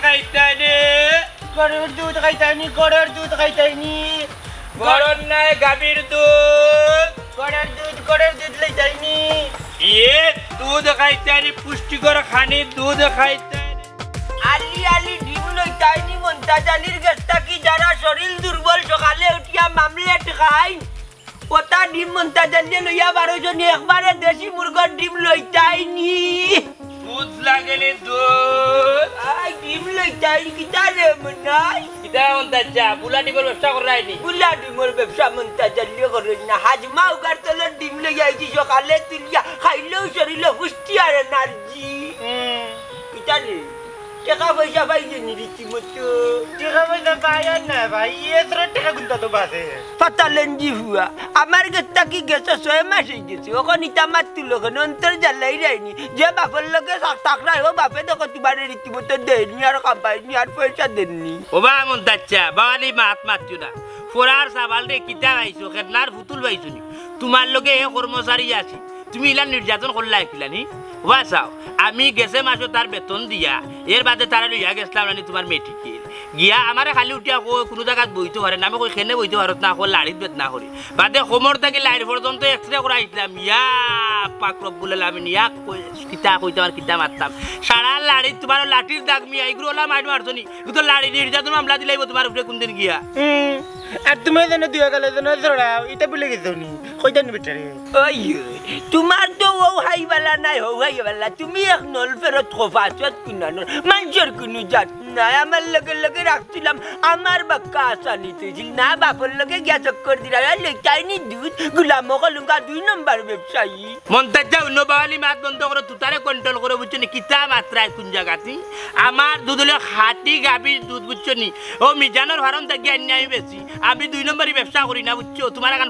খাইতানি গরুর দুধ খাইতানি গরুর দুধ খাইতানি গরম নাই গাভীর দুধ গরুর দুধ লইতানি দুধ খাইতানি পুষ্টিকর খানি দুধ খাইতানি আলি আলি ডিম লইতানি মন্তাজালির গেস্তা কি যারা শরীর দুর্বল সকালে উঠিয়া মামলেট খাই ওটা ডিম মন্তাজালি লইয়া 12 জন একবারে দেশি মুরগর ডিম লইতানি দুধ লাগেনি দুধ আই ডিম লইতানি কিতা রে মনাই কিতা মন্তাজা বুলা ডিমের ব্যবসা করাইনি বুলা ডিমের ব্যবসা মন্তাজালি করে না হাজমা উগার তলে ডিম লইয়া আইছি সকালে তুলিয়া খাইলেও শরীরে পুষ্টি আর এনার্জি কিতা রে টাকা পয়সা পাইনি রীতিমতো টাকা পয়সা পাই না ভাই এত টাকা গুনতা তো বাসে পাতালেন জি হুয়া আমার গেস্তা কি গেছে 6 মাস হয়ে গেছে ওখানে ইটা মাত তুলো অন্তর জ্বালাই যায়নি যে বাপের লোকে থাকরাই ও বাপে দেখো তোমার রীতিমতো দেয়নি আর কামাইনি আর পয়সা দেননি ওবা মন্তাজা বাওয়ালি মাত মাতছো না ফোরার সাবাল রে কিতা আইছো খেতনার ফুতুল পাইছনি তোমার লগে এ কর্মচারী আছি তুমি ইলা নির্যাতন করলা কিলানি ওবা চাও আমি গেছে মাসো তার বেতন দিয়া এর বাদে তারা লইয়া গেছিলাম রানি তোমার মেটিকে গিয়া আমারে খালি উঠিয়া কোনো জায়গাত বইতে পারে না আমি কই খেনে বইতে পারত না লাড়িত বেত না করি বাদে কোমর থেকে লাইট পর্যন্ত এক্সরে করা আইছিলাম ইয়া পাক রব্বুল আলামিন ইয়া কিতা কইতে আর কিতা মারতাম সারা লাড়ি তোমার লাঠির দাগ মি আইগুলো ওলা মাইট মারছনি কিন্তু লাড়ি নির্যাতন মামলা দিলাইব তোমার উপরে কোনদিন গিয়া আর তুমি যেন দুয়া গেলে যেন জড়াও এটা বলে গেছো নি কইতান বেটারে ওই তোমার তো ও হাইবালা নাই হো হাইবালা তুমি এক নল ফেরত খোফাছত কুনানো মানুষের কোনো জাত নাই আমার লগে লগে রাখছিলাম আমার বাক্কা আসানি তুইছিল না বাপর লগে গিয়া চক্কর দিলা লেখাইনি দুধ গুলাম কলুঙ্গা 2 নম্বর ব্যবসায়ী মন্তাজা উন্নবালি মাত বন্ধ করে তুতারে কন্ট্রোল করে বুঝছনি কিতা মাত্রায় কোন জায়গাতে আমার দুধ হলো হাতি গাভীর দুধ বুঝছনি ও মিজানোর ফার্ম থেকে আনি আমি বেশি আমি 2 নম্বরই ব্যবসা করি না বুঝছো তোমার আগান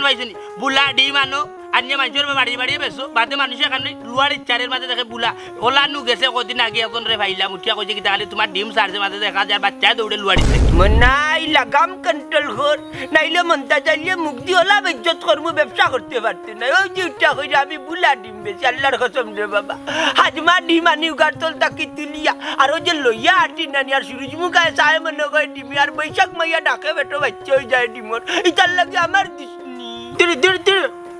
পাইছনি বুলা ডিম আনো আনিয়ে মানুষের বাড়িয়ে বেছো বাদে মানুষের এখানে লুয়ার ইচ্ছারের মাঝে দেখে বুলা ওলা নু গেছে কদিন আগে এখন রে ভাইলাম উঠিয়া কইছে কি তাহলে তোমার ডিম সারছে মাঝে দেখা যায় বাচ্চা দৌড়ে লুয়ার মনাই লাগাম কন্ট্রোল কর নাইলে মন্তাজালিয়ে মুখ দিয়ে ওলা বেজ্জত কর্ম ব্যবসা করতে পারতে না ওই যে উঠা কইরা আমি বুলা ডিম বেশি আল্লাহর কসম রে বাবা হাজমা ডিম আনি উগার তল তাকি তুলিয়া আর ওই যে লইয়া আটি নানি আর সূরজমুখায় চায় মনে কয় ডিমি আর বৈশাখ মাইয়া ডাকে বেটো বাচ্চা হয়ে যায় ডিমর ইতার লাগে আমার দিসনি তুই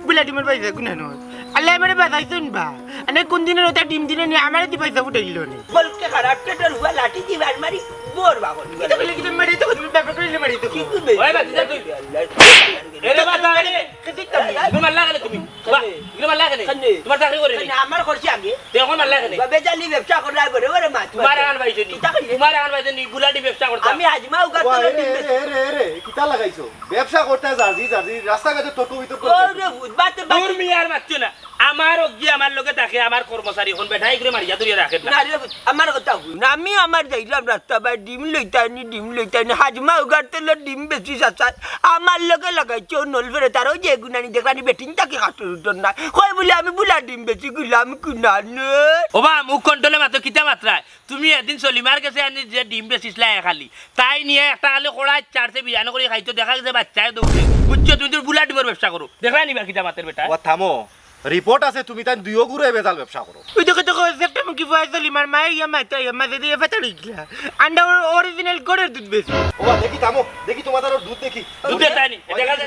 বুলা ডিমের পয়সা গুনা নয় আল্লাহ আমারে বাঁচাইছুন বা আনে কোন দিনের ওটা ডিম দিনে নি আমারে দি পয়সা উঠাইল নি বলকে খারাপ টেটার হুয়া লাঠি দি বার মারি বোর বাগল এটা বলে কি মারি তো তুমি ব্যাপার করে মারি তো কি করবে ওই বাচ্চা তুই এরে বাবা রে কেতি তুমি তোমার লাগলে তুমি তোমার লাগলে তোমার চাকরি করে নি আমার করছি আগে দেখো না লাগলে বাবে জালি ব্যবসা করাই বড় বড় মা তোমার আগান ভাইছনি বুলাডি ব্যবসা করতাম আমি হাজমা উগার তলে ডিম রে কিতা লাগাইছো ব্যবসা করতে জাজি রাস্তাঘাটে টোটো ভিতর ওরে বুঝবাতে দূর মিয়ার মারছো না আমার অগি আমার লগে থাকে আমার কর্মচারী এখন বেঠাই করে মারিয়া ধরিয়া রাখে না না রে আমার কথা কই আমি আমার যাইলাম রাস্তা বাই ডিম লইতানি হাজমা উগার তলে ডিম বেশি সাসায় আমার লগে লাগাইছো নলফেরে তারও যে গুনানি দেখলানি বেটিং তাকে কাটর উঠন না কই বলে আমি বুলা ডিম বেশি গুলাম কুনানে ওবা মুখ কন্ট্রোলে মাত্র কিতা মাত্রায় তুমি একদিন সলিমার কাছে আনি যে ডিম বেচিসলা খালি তাই নিয়ে একটা খালি কড়াই চারটে বিরিয়ানি করে খাইতো দেখা গেছে বাচ্চায় দৌড়ে বুঝছো তুমি তো বুলা ডিমের ব্যবসা করো দেখা নিবা কিতা মাতের বেটা ও থামো রিপোর্ট আছে তুমি তাই দুইও গুরে বেজাল ব্যবসা করো ওই দেখো তো একটা মুখি পয়সা লিমার মাই ইয়া মাইতা ইয়া মাঝে দিয়ে ফেটাড়ি গিলা আন্ডা অরিজিনাল গড়ের দুধ বেশি ওবা দেখি থামো দেখি তোমাদের দুধ দেখি দুধ দেখাই নি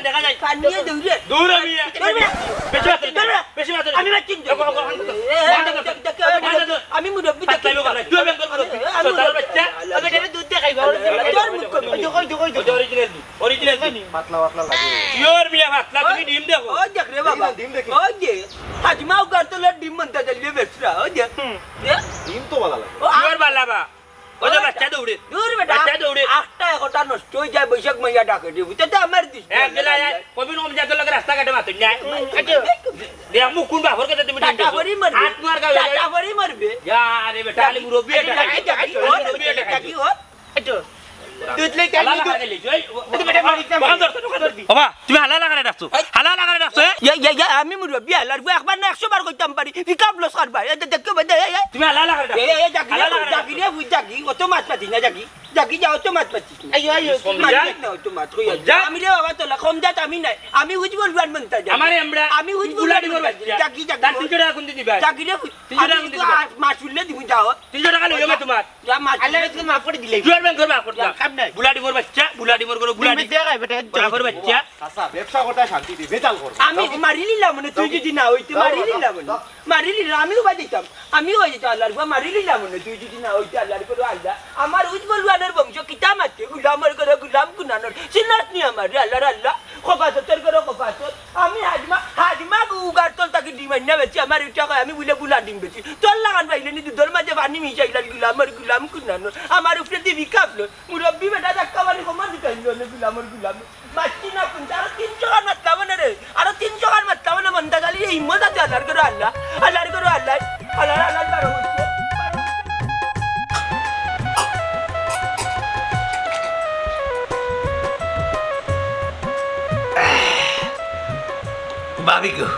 দেখা যায় কানিয়ে দৌড়ে দূর মিয়া বেশি মাত্র আমি মাচিন আমি মুরব্বি দেখি তুই বেঙ্গল করো তোর বাচ্চা আমি এটা দুধ দেখাই তোর মুখ অরিজিনাল পাতলা লাগে পিওর মিয়া পাতলা তুমি ডিম দেখো ও দেখ রে বাবা ডিম দেখি ও যে হাজমা উগার তলে ডিম মন্তা জালিয়ে বেচরা ও যে ডিম তো ভালো লাগে পিওর বালাবা ও যে বাচ্চা দৌড়ে দূর বেটা বাচ্চা দৌড়ে একটা একটা নষ্ট হয়ে যায় বৈশাখ মাইয়া ডাকে দিব তো আমার দিস এক গেলা কবি নম যাতে লাগে রাস্তা কাটে মাত না দেখ মুখ কোন বাহর কাটে তুমি টাটা ভরি মারবে হাত মার গাবে টাটা ভরি মারবে যা রে বেটা আলি মুরব্বি এটা কি হো এটো দুধ লইতে আনি দুধ বাবা তুমি হালা লাগারে রাখছো হালা লাগারে রাখছো আমি মুরব্বী আল্লাহর একবার না 100 বার কইতাম পারি পিকআপ লস করবা দেখো তুমি হালা লাগারে জাগি রে বুঝ জাগি অত মাছ পাতি না জাগি জাগি যাও তো মাছ পাতি আইও আইও তো মাছ কইয়া আমি রে বাবা তোলা কম দাত আমি নাই আমি হুজ বলবান মনতা আমারে আমরা আমি হুজ বুলাডি বলবান করবা জাগি জাগি দান 300 টাকা কোন দিবা জাগি রে 300 টাকা কোন দিবা মাছ উল্লে দিবি যাও 300 টাকা লইও তোমার যা মাছ আল্লাহ তুমি মাফ করে দিলে জুয়ার ব্যাংক করবা করবা কাম নাই বুলাডি মোর বাচ্চা বুলাডি মোর করো বুলাডি দেখাই বেটা বরাবর বাচ্চা চাচা ব্যবসা করতে শান্তি দি বেজাল করব আমি মারি নিলাম মানে তুই যদি না হইতে মারি নিলাম মারি নিলাম আমিও বাই দিতাম আমিও হয়ে যেত আল্লাহর বা মারি নিলাম মানে তুই যদি না হইতে আল্লাহর করে আল্লাহ আমার উজ বলবানের বংশ কিতা মারতে গুলামের করে গুলাম গুনানোর সিনাত নি আমার আল্লাহর আল্লাহ খোফাসতের করে খোফাসত আমি হাজমা উগার তোল তাকে ডিমান্ড না বেশি আমার এটা কয় আমি বলে গুলা ডিম বেশি তোর লাগান পাইলে নি দুধের মাঝে পানি মিশাইলাম গুলামের গুলাম গুনানোর আমার উপরে দিবি কাপলো মুরব্বী বেটা ধাক্কা মারি কমা দিকাইল গুলামের গুলাম বাচ্চি না কিন্তু আরো 300 টাকার মাতলাম না রে আরো 300 টাকার মাতলাম না মন্দা গালি হিম্মত আছে আল্লাহর করে আল্লাহ আল্লাহর করে আল্লাহ আল্লাহ আল্লাহ বারো হচ্ছে ভাবি গো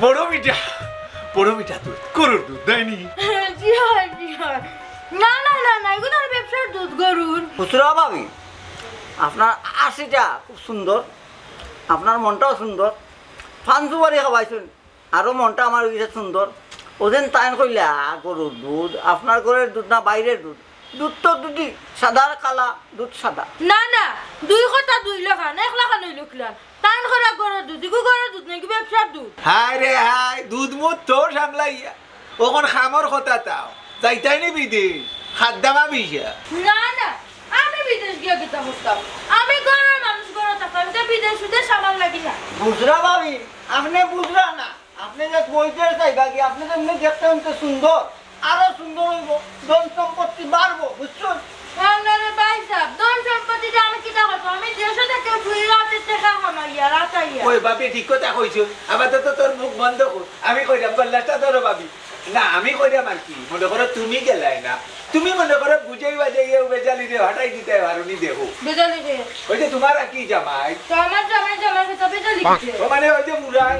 বড় মিঠা দুধ গরুর দুধ দেয়নি জি হয় না না না না এগুলো ব্যবসার দুধ গরুর খুচরা ভাবি আপনার আশিটা খুব সুন্দর আপনার মনটাও সুন্দর ফানসু বাড়ি খাওয়াইছেন আরও মনটা আমার হয়েছে সুন্দর ওদের তাইন কইলা গরুর দুধ আপনার ঘরের দুধ না বাইরের দুধ দুধ তো দুধই সাদা আর কালা দুধ সাদা না না দুই কথা 2 লাখ না 1 লাখ নই লুকলাম তান করা গরুর দুধ ইগু গরুর দুধ নাকি ব্যবসার দুধ হায় রে হায় দুধ মুখ তোর সামলাইয়া ওখন খামর কথা তাও যাইতাই নি বিদেশ খাদ্দামা বিষা না না আমি বিদেশ গিয়ে কিতা করতাম আমি ঘরের মানুষ ঘরে থাকতাম তো বিদেশ সামান লাগি না বুঝরা ভাবি আপনি বুঝরা না আপনি যে বইতে চাইবা কি আপনি তো এমনি দেখতে তো সুন্দর আরো সুন্দর হইব ধন সম্পত্তি বাড়বো বুঝছেন আপনারে ভাই সাহেব ধন সম্পত্তিটা আমি কিতা করব আমি দেশে থেকে দুই রাতে টাকা কামাইয়া রাতাইয়া ওই বাপি ঠিক কথা কইছো আপাতত তোর মুখ বন্ধ কর আমি কইরাম গল্লাটা ধরো ভাবি না আমি কইরাম আর কি মনে করো তুমি গেলাই না তুমি মনে করো বুঝাই বাজাইয়া বেজালি দিয়ে হটাই দিতে পারোনি দেখো বেজালি রে ওই যে তোমার কি জামাই তো আমার জামাই কথা বেজালি কি ও মানে ওই যে মুরাই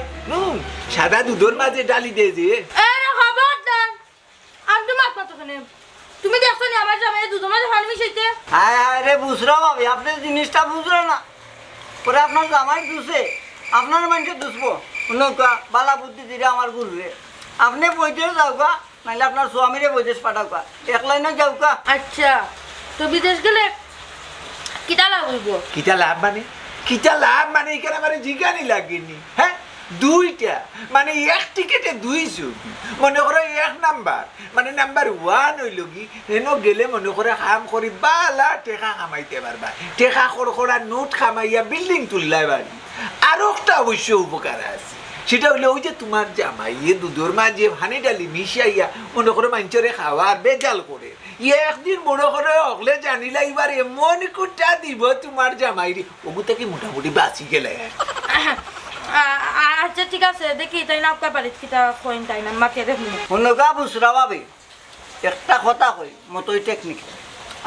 সাদা দুধের মাঝে ডালি দিয়ে যে আরে খবর দেন আমি মাত পাতো কেন তুমি দেখছো না আমার জামাই দুধ মাঝে পানি মিশাইতে হায় হায় রে বুঝরা ভাবি আপনি জিনিসটা বুঝরা না পরে আপনার জামাই দুষে আপনার মানুষকে দুষবো নৌকা বালা বুদ্ধি দিলে আমার গুরুরে আপনি বইতে যাওকা নাহলে আপনার স্বামীরে বৈদেশ পাঠাওকা একলাই না যাওকা আচ্ছা তো বিদেশ গেলে কিটা লাভ হইব কিটা লাভ মানে এখানে আমার জিগানি লাগেনি হ্যাঁ দুইটা মানে এক টিকেটে 2 ছবি মনে করো 1 নাম্বার মানে নাম্বার 1 হইল কি এনো গেলে মনে করে কাম করি বালা টেকা কামাইতে পারবা টেকা খড়খড়া নোট কামাইয়া বিল্ডিং তুললাই বাড়ি আর একটা অবশ্য উপকার আছে সেটা হইলে ওই যে তোমার জামাই দুধের মাঝে হানি ডালি মিশাইয়া মনে করে মানুষরে খাওয়ার বেজাল করে একদিন মনে করে অগলে জানিলা এবার এমন কুটা দিব তোমার জামাই রে ওগুতা কি মোটামুটি বাঁচি গেলে আচ্ছা ঠিক আছে দেখি তাই না আপনার বাড়িতে কিটা কইন তাই না মাকে দেখুন নৌকা বুঝরা ভাবি একটা কথা কই মতোই টেকনিক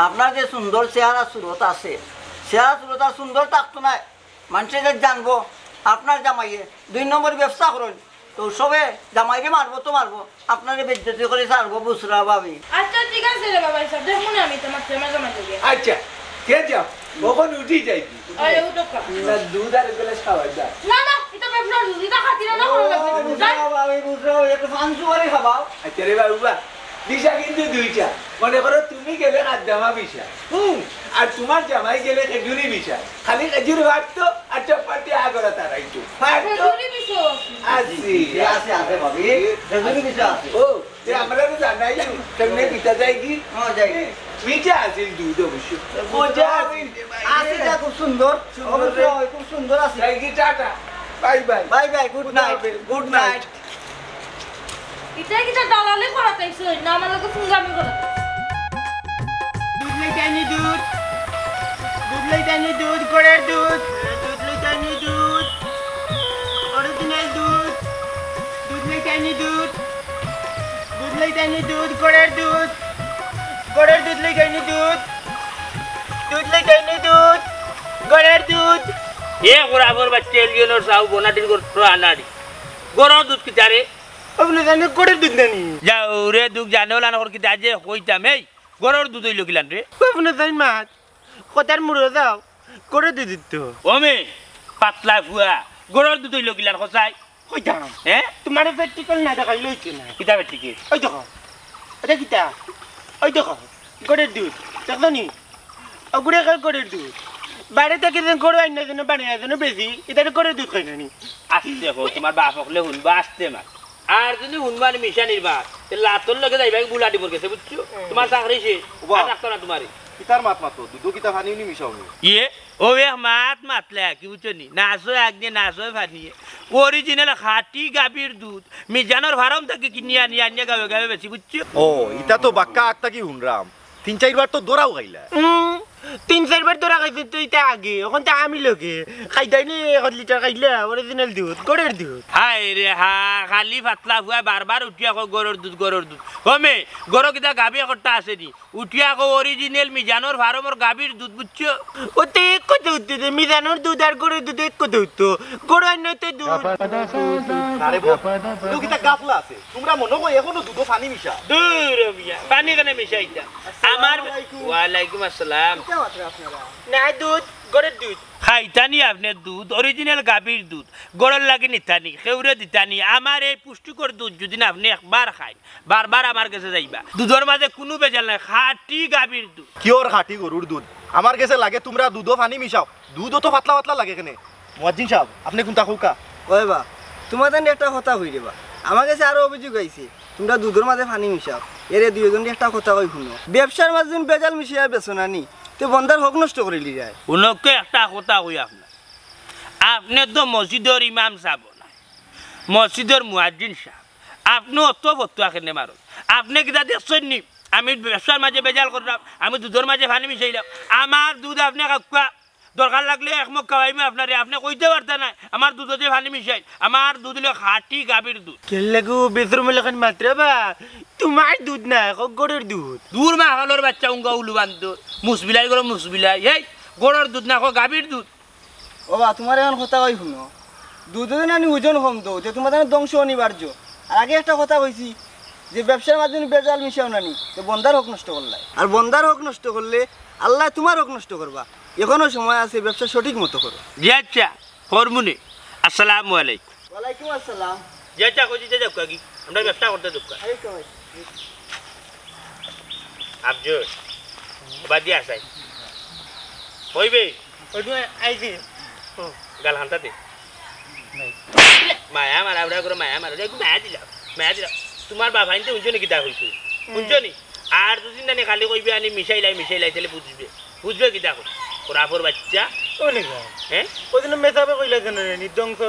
আপনার যে সুন্দর চেহারা সুরত আছে চেহারা সুরত আর সুন্দর থাকতো না মানুষে যে জানবো আপনার জামাইয়ে 2 নম্বর ব্যবসা করেন তো সবে জামাইরে মারবো তো মারবো আপনারে বেজ্জতি করে ছাড়বো বুঝরা ভাবি আচ্ছা ঠিক আছে রে বাবা সাহেব দেখুন আমি তোমার প্রেমে জমা দেব আচ্ছা কে যাও কখন উঠি যাইবি আরে উঠো কা না দুধ আর গ্লাস খাওয়াই যা না না এটা ব্যবসা দুধটা খাতিরা না করো বুঝরা ভাবি বুঝরা একটু ফানসু করে খাবাও আচ্ছা রে বাবুবা দিশা কিন্তু দুইটা মনে করো তুমি গেলে খাদ্দামা বিষা আর তোমার জামাই গেলে খেজুরি বিষা খালি খেজুরি ভাবতো আর চপাটি আগরা তারাইতো খেজুরি বিছো আসি আছে আছে ভাবি খেজুরি বিছা আছে ও যে আমরা তো জানাই তুমি পিতা যাই কি হ্যাঁ যাই মিঠা আছে দুধ অবশ্য মজা আছে যা খুব সুন্দর অবশ্যই খুব সুন্দর আছে যাই কি tata bye bye bye bye good night good night এটা কিটা দালালে করাতাইছো না আমার লগে ফুঙ্গামি করা দুধ লইতে আনি দুধ লইতে আনি দুধ গড়ের দুধ লইতে আনি দুধ অরিজিনাল দুধ লইতে আনি দুধ লইতে আনি দুধ গড়ের দুধ লইতে আনি দুধ দুধ লই যাইনি দুধ গড়ের দুধ এ গোরাবর বাচ্চা এলিয়নর সাউ বোনাটির করতো আনাড়ি গরুর দুধ কিতা রে আপনি জানি গড়ের দুধ নানি যাও রে দুধ জানেও লান কর কিতা যে কইতাম এই গরুর দুধ হইল কিলান রে আপনি জানি মাছ কথার মুড়ো যাও গড়ের দুধ তো ওমে পাতলা ফুয়া গরুর দুধ হইল কিলান খসাই কইতাম হ্যাঁ তোমার প্র্যাকটিক্যাল না দেখাই লইছে না কিতা বেটিকে ওই দেখো এটা কিতা ওই দেখো গড়ের দুধ দেখো নি গুড়ে খাই গড়ের দুধ বাইরে থেকে গরু আইনার জন্য বানিয়ে জন্য বেশি এটা গড়ের দুধ খাই নানি আসতে কো তোমার বাপ হকলে হুনবা আসতে মা আর যদি হুনবার মিশানির বা লাতর লগে যাইবা বুলা দিবর গেছে বুঝছো তোমার চাকরি সে আর রাখতো না তোমারে কিতার মাত মাতো দুধ কিতা ফানি নি মিশাও নি ইয়ে ও এ মাত মাতলে কি বুঝছো নি নাচো একদিন নাচো ফানিয়ে অরিজিনাল খাঁটি গাভীর দুধ মিজানোর ফার্ম থেকে কিনে আনিয়ে গাবে গাবে বেশি বুঝছো ও ইতা তো বাক্কা আক্তা কি হুনরাম 3-4 বার তো দৌড়াও গাইলা 3-4 বার তোরা খাইছে তুই তা আগে এখন তা আমি লগে খাইতাই নি 1 লিটার খাইলে অরিজিনাল দুধ গড়ের দুধ হাই রে হা খালি পাতলা হুয়া বারবার উঠিয়া কো গরুর দুধ কমে গরু কিতা গাভী একটা আছে নি উঠিয়া কো অরিজিনাল মিজানোর ফার্মর গাভীর দুধ বুঝছো ওতে এক কথা উঠতে মিজানোর দুধ আর গড়ের দুধ এক কথা উঠতো গড় আইনতে দুধ আরে বউ দুধ কিতা গাফলা আছে তোমরা মনে কই এখনো দুধ ফানি মিশা দূর মিয়া পানি কেন মিশাইতা আমার ওয়ালাইকুম আসসালাম না দুধ গড়ের দুধ খাইতানি আপনার দুধ অরিজিনাল গাভীর দুধ গরল লাগে নিতানি খেউরে দিতানি আমার এই পুষ্টিকর দুধ যদি না আপনি একবার খাই বারবার আমার কাছে যাইবা দুধের মাঝে কোনো বেজাল নাই খাঁটি গাভীর দুধ কিওর খাঁটি গরুর দুধ আমার কাছে লাগে তোমরা দুধ ফানি মিশাও দুধও তো পাতলা পাতলা লাগে কেনে মুয়াজ্জিন সাহেব আপনি কোনটা কৌকা ওই বা তোমার জানি একটা কথা হই রে বা আমার কাছে আরো অভিযোগ আইছে তোমরা দুধের মাঝে পানি মিশাও এরে দুইজন একটা কথা কই শুনো ব্যবসার মাঝে বেজাল মিশিয়া বেছো না নি তো বন্দার হক নষ্ট করিলি যায় উনকে একটা কথা কই আপনি তো মসজিদের ইমাম সাহেব না মসজিদের মুয়াজ্জিন সাহেব আপনি অত বতুয়া কেনে মারো আপনি কিতা দেখছেন নি আমি ব্যবসার মাঝে বেজাল করলাম আমি দুধের মাঝে পানি মিশাইলাম আমার দুধ আপনি কাকা দরকার লাগলে একমক খাওয়াইমি আপনারে আপনি কইতে পারতেন না আমার দুধে পানি মিশাই আমার দুধ হলো খাঁটি গাভীর দুধ কেল্লাগু বেসরুম লেখান মাত্র বা তোমার দুধ না গড়ের দুধ দূর মা হলোর বাচ্চা উঙ্গা উলু বান্ধ মুসবিলাই করো মুসবিলাই এই গরুর দুধ না গাভীর দুধ ও বা তোমার এখন কথা কই শুনো দুধে না ওজন কম দো যে তোমার ধ্বংস অনিবার্য আর আগে একটা কথা কইছি যে ব্যবসার মাধ্যমে বেজাল মিশাও নানি তো বন্দার হক নষ্ট করলে আর বন্দার হক নষ্ট করলে আল্লাহ তোমার হক নষ্ট করবা এখনো সময় আছে ব্যবসা সঠিক মতো করো জি আচ্ছা হরমুনি আসসালামু আলাইকুম ওয়ালাইকুম আসসালাম জি আচ্ছা কইছি যে যাও কি আমরা ব্যবসা করতে যাবো আবজুর বাদি আসাই হইবে আইছি গাল হান্তাতে মায়া মারা উড়া করে মায়া মারা মায়া দিলা তোমার বাবা আইনতে শুনছো নি কিতা কইছো শুনছো নি আর দুদিন জানি খালি কইবে আনি মিশাইলাই তাহলে বুঝবে কিতা কই ওরাফর বাচ্চা হ্যাঁ ওই জন্য মেসাবে কইলা কেন ধ্বংস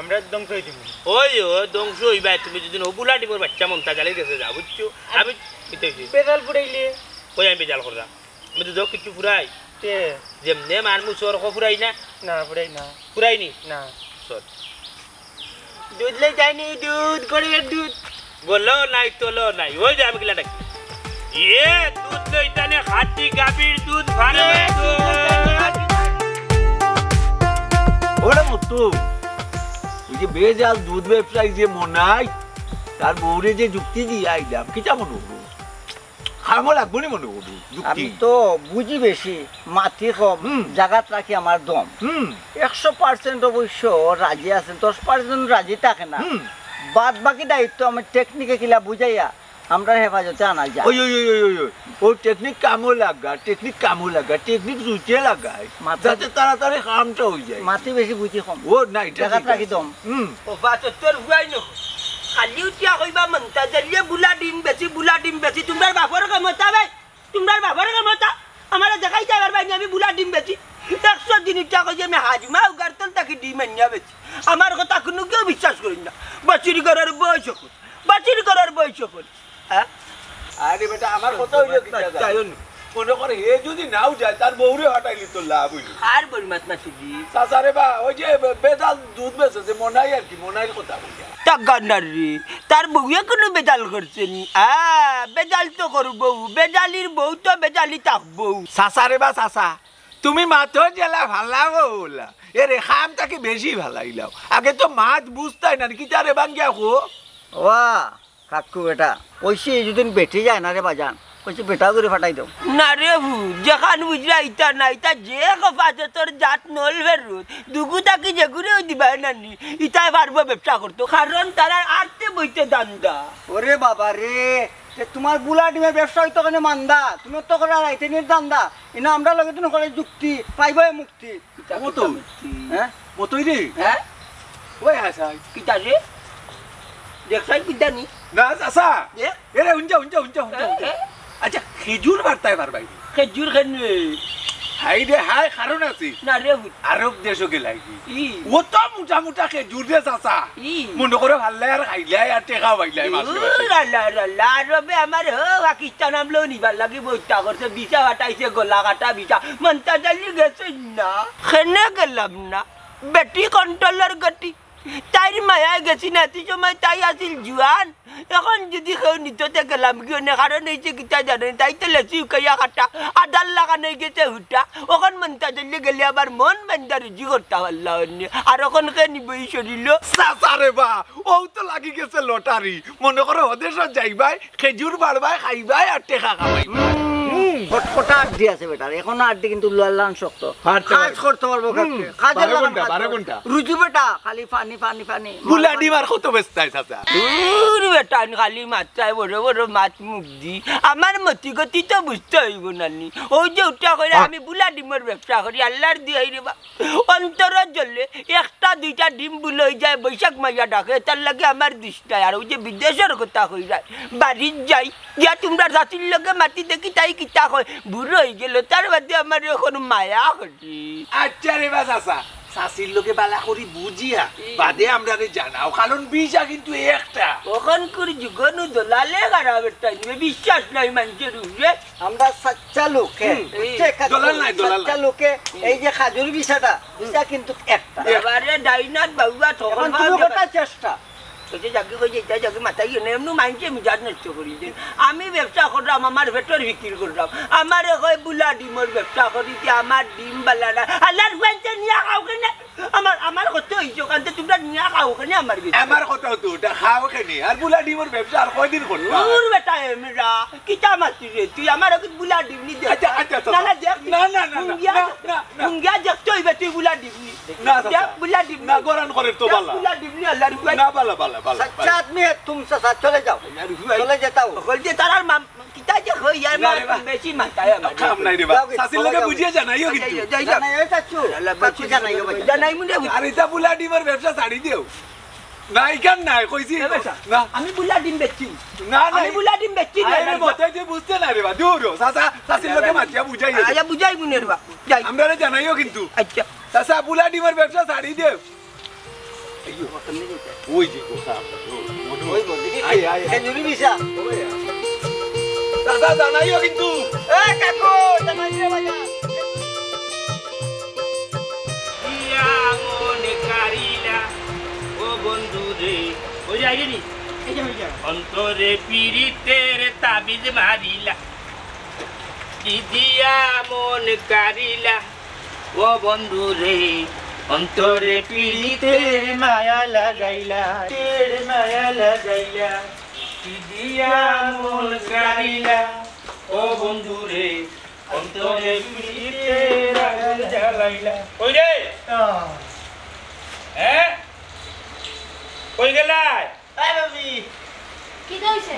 আমরা ধ্বংস হয়ে দিব ওই ও ধ্বংস হইবা তুমি যদি ওগুলা ডিমর বাচ্চা মমতা জালে গেছে যা বুঝছো আমি পেজাল ফুরাইলে কই আমি বেজাল করলাম আমি তো যাও কিছু ফুরাই যেমনে মানমু চোর ফুরাই না না ফুরাই না ফুরাইনি না চল দুধ লই যায়নি দুধ গড়ের দুধ বলো নাই তোলো নাই ওই যে আমি গিলা ডাকি এ দুধ লইতানে খাঁটি গাভীর দুধ ফার্মে ওরে মতো ওই যে বেজাল দুধ ব্যবসায়ী যে মনাই তার বউরে যে যুক্তি দিয়ে আইলাম কিটা মনে হলো খারাপ লাগবো নি মনে হলো আমি তো বুঝি বেশি মাটি কম জায়গাত রাখি আমার দম 100% অবশ্য রাজি আছে 10% রাজি থাকে না বাদ বাকি দায়িত্ব আমি টেকনিকে কিলা বুঝাইয়া আমরা হেফাজতে আনা যায় ওই ও টেকনিক কামও লাগা টেকনিক জুটিয়ে লাগায় যাতে তাড়াতাড়ি কামটা হয়ে যায় মাটি বেশি বুঝি কম ও নাই জায়গাত রাখি দম ও বাচ্চা তোর হুয়াই ন খালি উঠিয়া কইবা মনতা জলিয়ে বুলা ডিম বেশি তোমার বাপর কামতা ভাই তোমার বাপর কামতা আমার দেখাই যাবার ভাই আমি বুলা ডিম বেশি 100 দিন ইটা কই আমি হাজমা উগারতল তাকে ডিম আনিয়া বেশি আমার কথা কোনো কেউ বিশ্বাস করেন না বাচির করার বয়স কর হ্যাঁ আরে বেটা আমার কথা হইলো কি মনে করে হে যদি নাও যায় তার বউরে হটাইলি তো লাভ হইল আর বড় মাছ মাসুদি চাচারে বা ওই যে বেজাল দুধ বেছে যে মনাই আর কি মনাইর কথা বলি তা গান্নার রে তার বউয়ে কোনো বেজাল করছেন বেজাল তো করবো বেজালির বউ তো বেজালি থাকবো চাচারে বা চাচা তুমি মাত্র জেলা ভালা বলা এরে খাম তাকে বেশি ভালাইলাও আগে তো মাছ বুঝতাই না কি তারে বাঙ্গিয়া খো ওয়া কাকু বেটা কইছি যদিন বেটে যায় না রে বাজান কইছি বেটা করে ফাটাই দাও না রে ভু যেখান বুঝরা ইতা না ইতা যে কফাছে তোর জাত নল ফেরুত দুগু তাকি যে ঘুরেও দিবা নানি ইতাই পারবো ব্যবসা করতো কারণ তারা আরতে বইতে দান্দা ওরে বাবা রে তোমার বুলা ডিমের ব্যবসা হইতো কেন মান্দা তুমি তো করে রাইতে নিয়ে দান্দা এনে আমরা লগে তুমি করে যুক্তি পাইবে মুক্তি মতো হ্যাঁ মতোই রে হ্যাঁ ওই হাসাই কিতা রে দেখছাই কিতা নি না চাচা এ এরে হুঞ্জা আচ্ছা খেজুর বার্তায় পারবাই খেজুর খেনে হাই রে হাই কারণ আছে না রে ভু আরব দেশকে লাগি ই ও তো মোটা খেজুর রে চাচা ই মনে করে ভাল্লাই আর খাইলাই আর টেকা পাইলাই মাসে রবে আমার পাকিস্তান আমলো নিবার লাগে বইটা করছে বিছা হাটাইছে গলা কাটা বিছা মনটা জালি গেছে না খেনে গেলাম না বেটি কন্ট্রোলার গতি তাইর মায়ায় গেছি না তুই সময় তাই আসিল জুয়ান এখন যদি কেউ নিতে গেলাম কেউ না কারণ এই যে কিতা জানেন তাই তো লেচি উকাইয়া কাটা আদার লাগানো গেছে হুটা ওখান মনটা জালি গেলে আবার মন বান্ধা রুজি করতে পারলাম আর ওখান কে নিবই শরীর চাচারে বা ও তো লাগি গেছে লটারি মনে করে ওদেশ যাইবাই খেজুর বাড়বাই খাইবাই আর টেকা খাবাই ফটফটা আড্ডি আছে বেটার এখন আড্ডি কিন্তু লাল শক্ত কাজ করতে পারবো কাজের রুজি বেটা খালি পানি পানি পানি বুলা ডিমার কত ব্যস্তায় চাচা বেটা খালি মাত্রায় বড় বড় মাছ মুখ দি আমার মতি গতি তো বুঝতে হইব নানি ওই যে উঠা করে আমি বুলা ডিমের ব্যবসা করি আল্লাহর দিয়ে রে বা অন্তর জ্বললে একটা দুইটা ডিম বুলে হয়ে যায় বৈশাখ মাইয়া ডাকে তার লাগে আমার দৃষ্টায় আর ওই যে বিদেশের কথা হয়ে যায় বাড়ির যাই গিয়া তোমরা জাতির লগে মাটি দেখি তাই কিতা হয় বুড়ো হয়ে গেল তার বাদে আমার এখন মায়া করি আচ্ছা রে বা চাচা শাশির লোকে বালা করি বুঝিয়া বাদে আমরা জানাও কারণ বিষা কিন্তু একটা ওখান করে যুগনু দলালে গাড়াবে তাই বিশ্বাস নাই মানুষের উপরে আমরা সাচ্চা লোকে সাচ্চা লোকে এই যে খাজুর বিষাটা এটা কিন্তু একটা এবারে ডাইনার বাবুয়া এখন তুমি গোটা চেষ্টা আমি ব্যবসা করলাম আমার ভেতর বিক্রি করলাম আমার বুলা ডিমের ব্যবসা করি আমার ডিম বালা আল্লাহর নিয়ে খাও কেনে আমার আমার কত হয়েছে ওখান তোমরা নিয়ে খাও কেনে আমার কথা তো ওটা খাও কেনে আর বুলা ডিমের ব্যবসা আর কয়দিন করবা বেটা এমরা কিতা মাতি রে তুই আমার বুলা ডিম নি দে আচ্ছা না না দেখতে হইবে তুই বুলা ডিম নি না বুলা ডিম না গরান করে তো বালা বুলা ডিম নি আল্লাহর না বালা सच्चा आदमी है तुम साथ चले जाओ चले जाता हूँ बोलते तारा किता जे हो यार मैं बेची मानता है काम नहीं रे बा सासिल लगे बुझिए जानाइयो কিন্তু জানাইও চাচু চাচু জানাইও জানাই মুনে আর এটা বুলা ডিমের ব্যবসা ছাড়ি দিও নাই কেন নাই কইছি না আমি বুলা ডিম বেচি না না আমি বুলা ডিম বেচি না আরে মতে যে বুঝতে না রে বা দূরো সাসিল লগে মাতিয়া বুঝাইও আয়া বুঝাই মুনে রে বা যাই আমরা জানাইও কিন্তু আচ্ছা সাসা বুলা ডিমের ব্যবসা ছাড়ি দিও ওই যে কথা ওই বলি খেজুরি বিষা দাদা জানাইও কিন্তু এ কাকু জানাইও বাজা ইয়া মনে কারিলা ও বন্ধু রে ওই যাইনি অন্তরে পীড়িতের তাবিজ মারিলা কি দিয়া মন কারিলা ও বন্ধু রে অন্তরে পীড়িতের মায়া লাগাইলা কি দিয়া মন কারিলা ও বন্ধু রে অন্তরে পীড়িতের আগুন জ্বালাইলা ওই রে হ্যাঁ কই গেলাই আই বাবি কি কইছে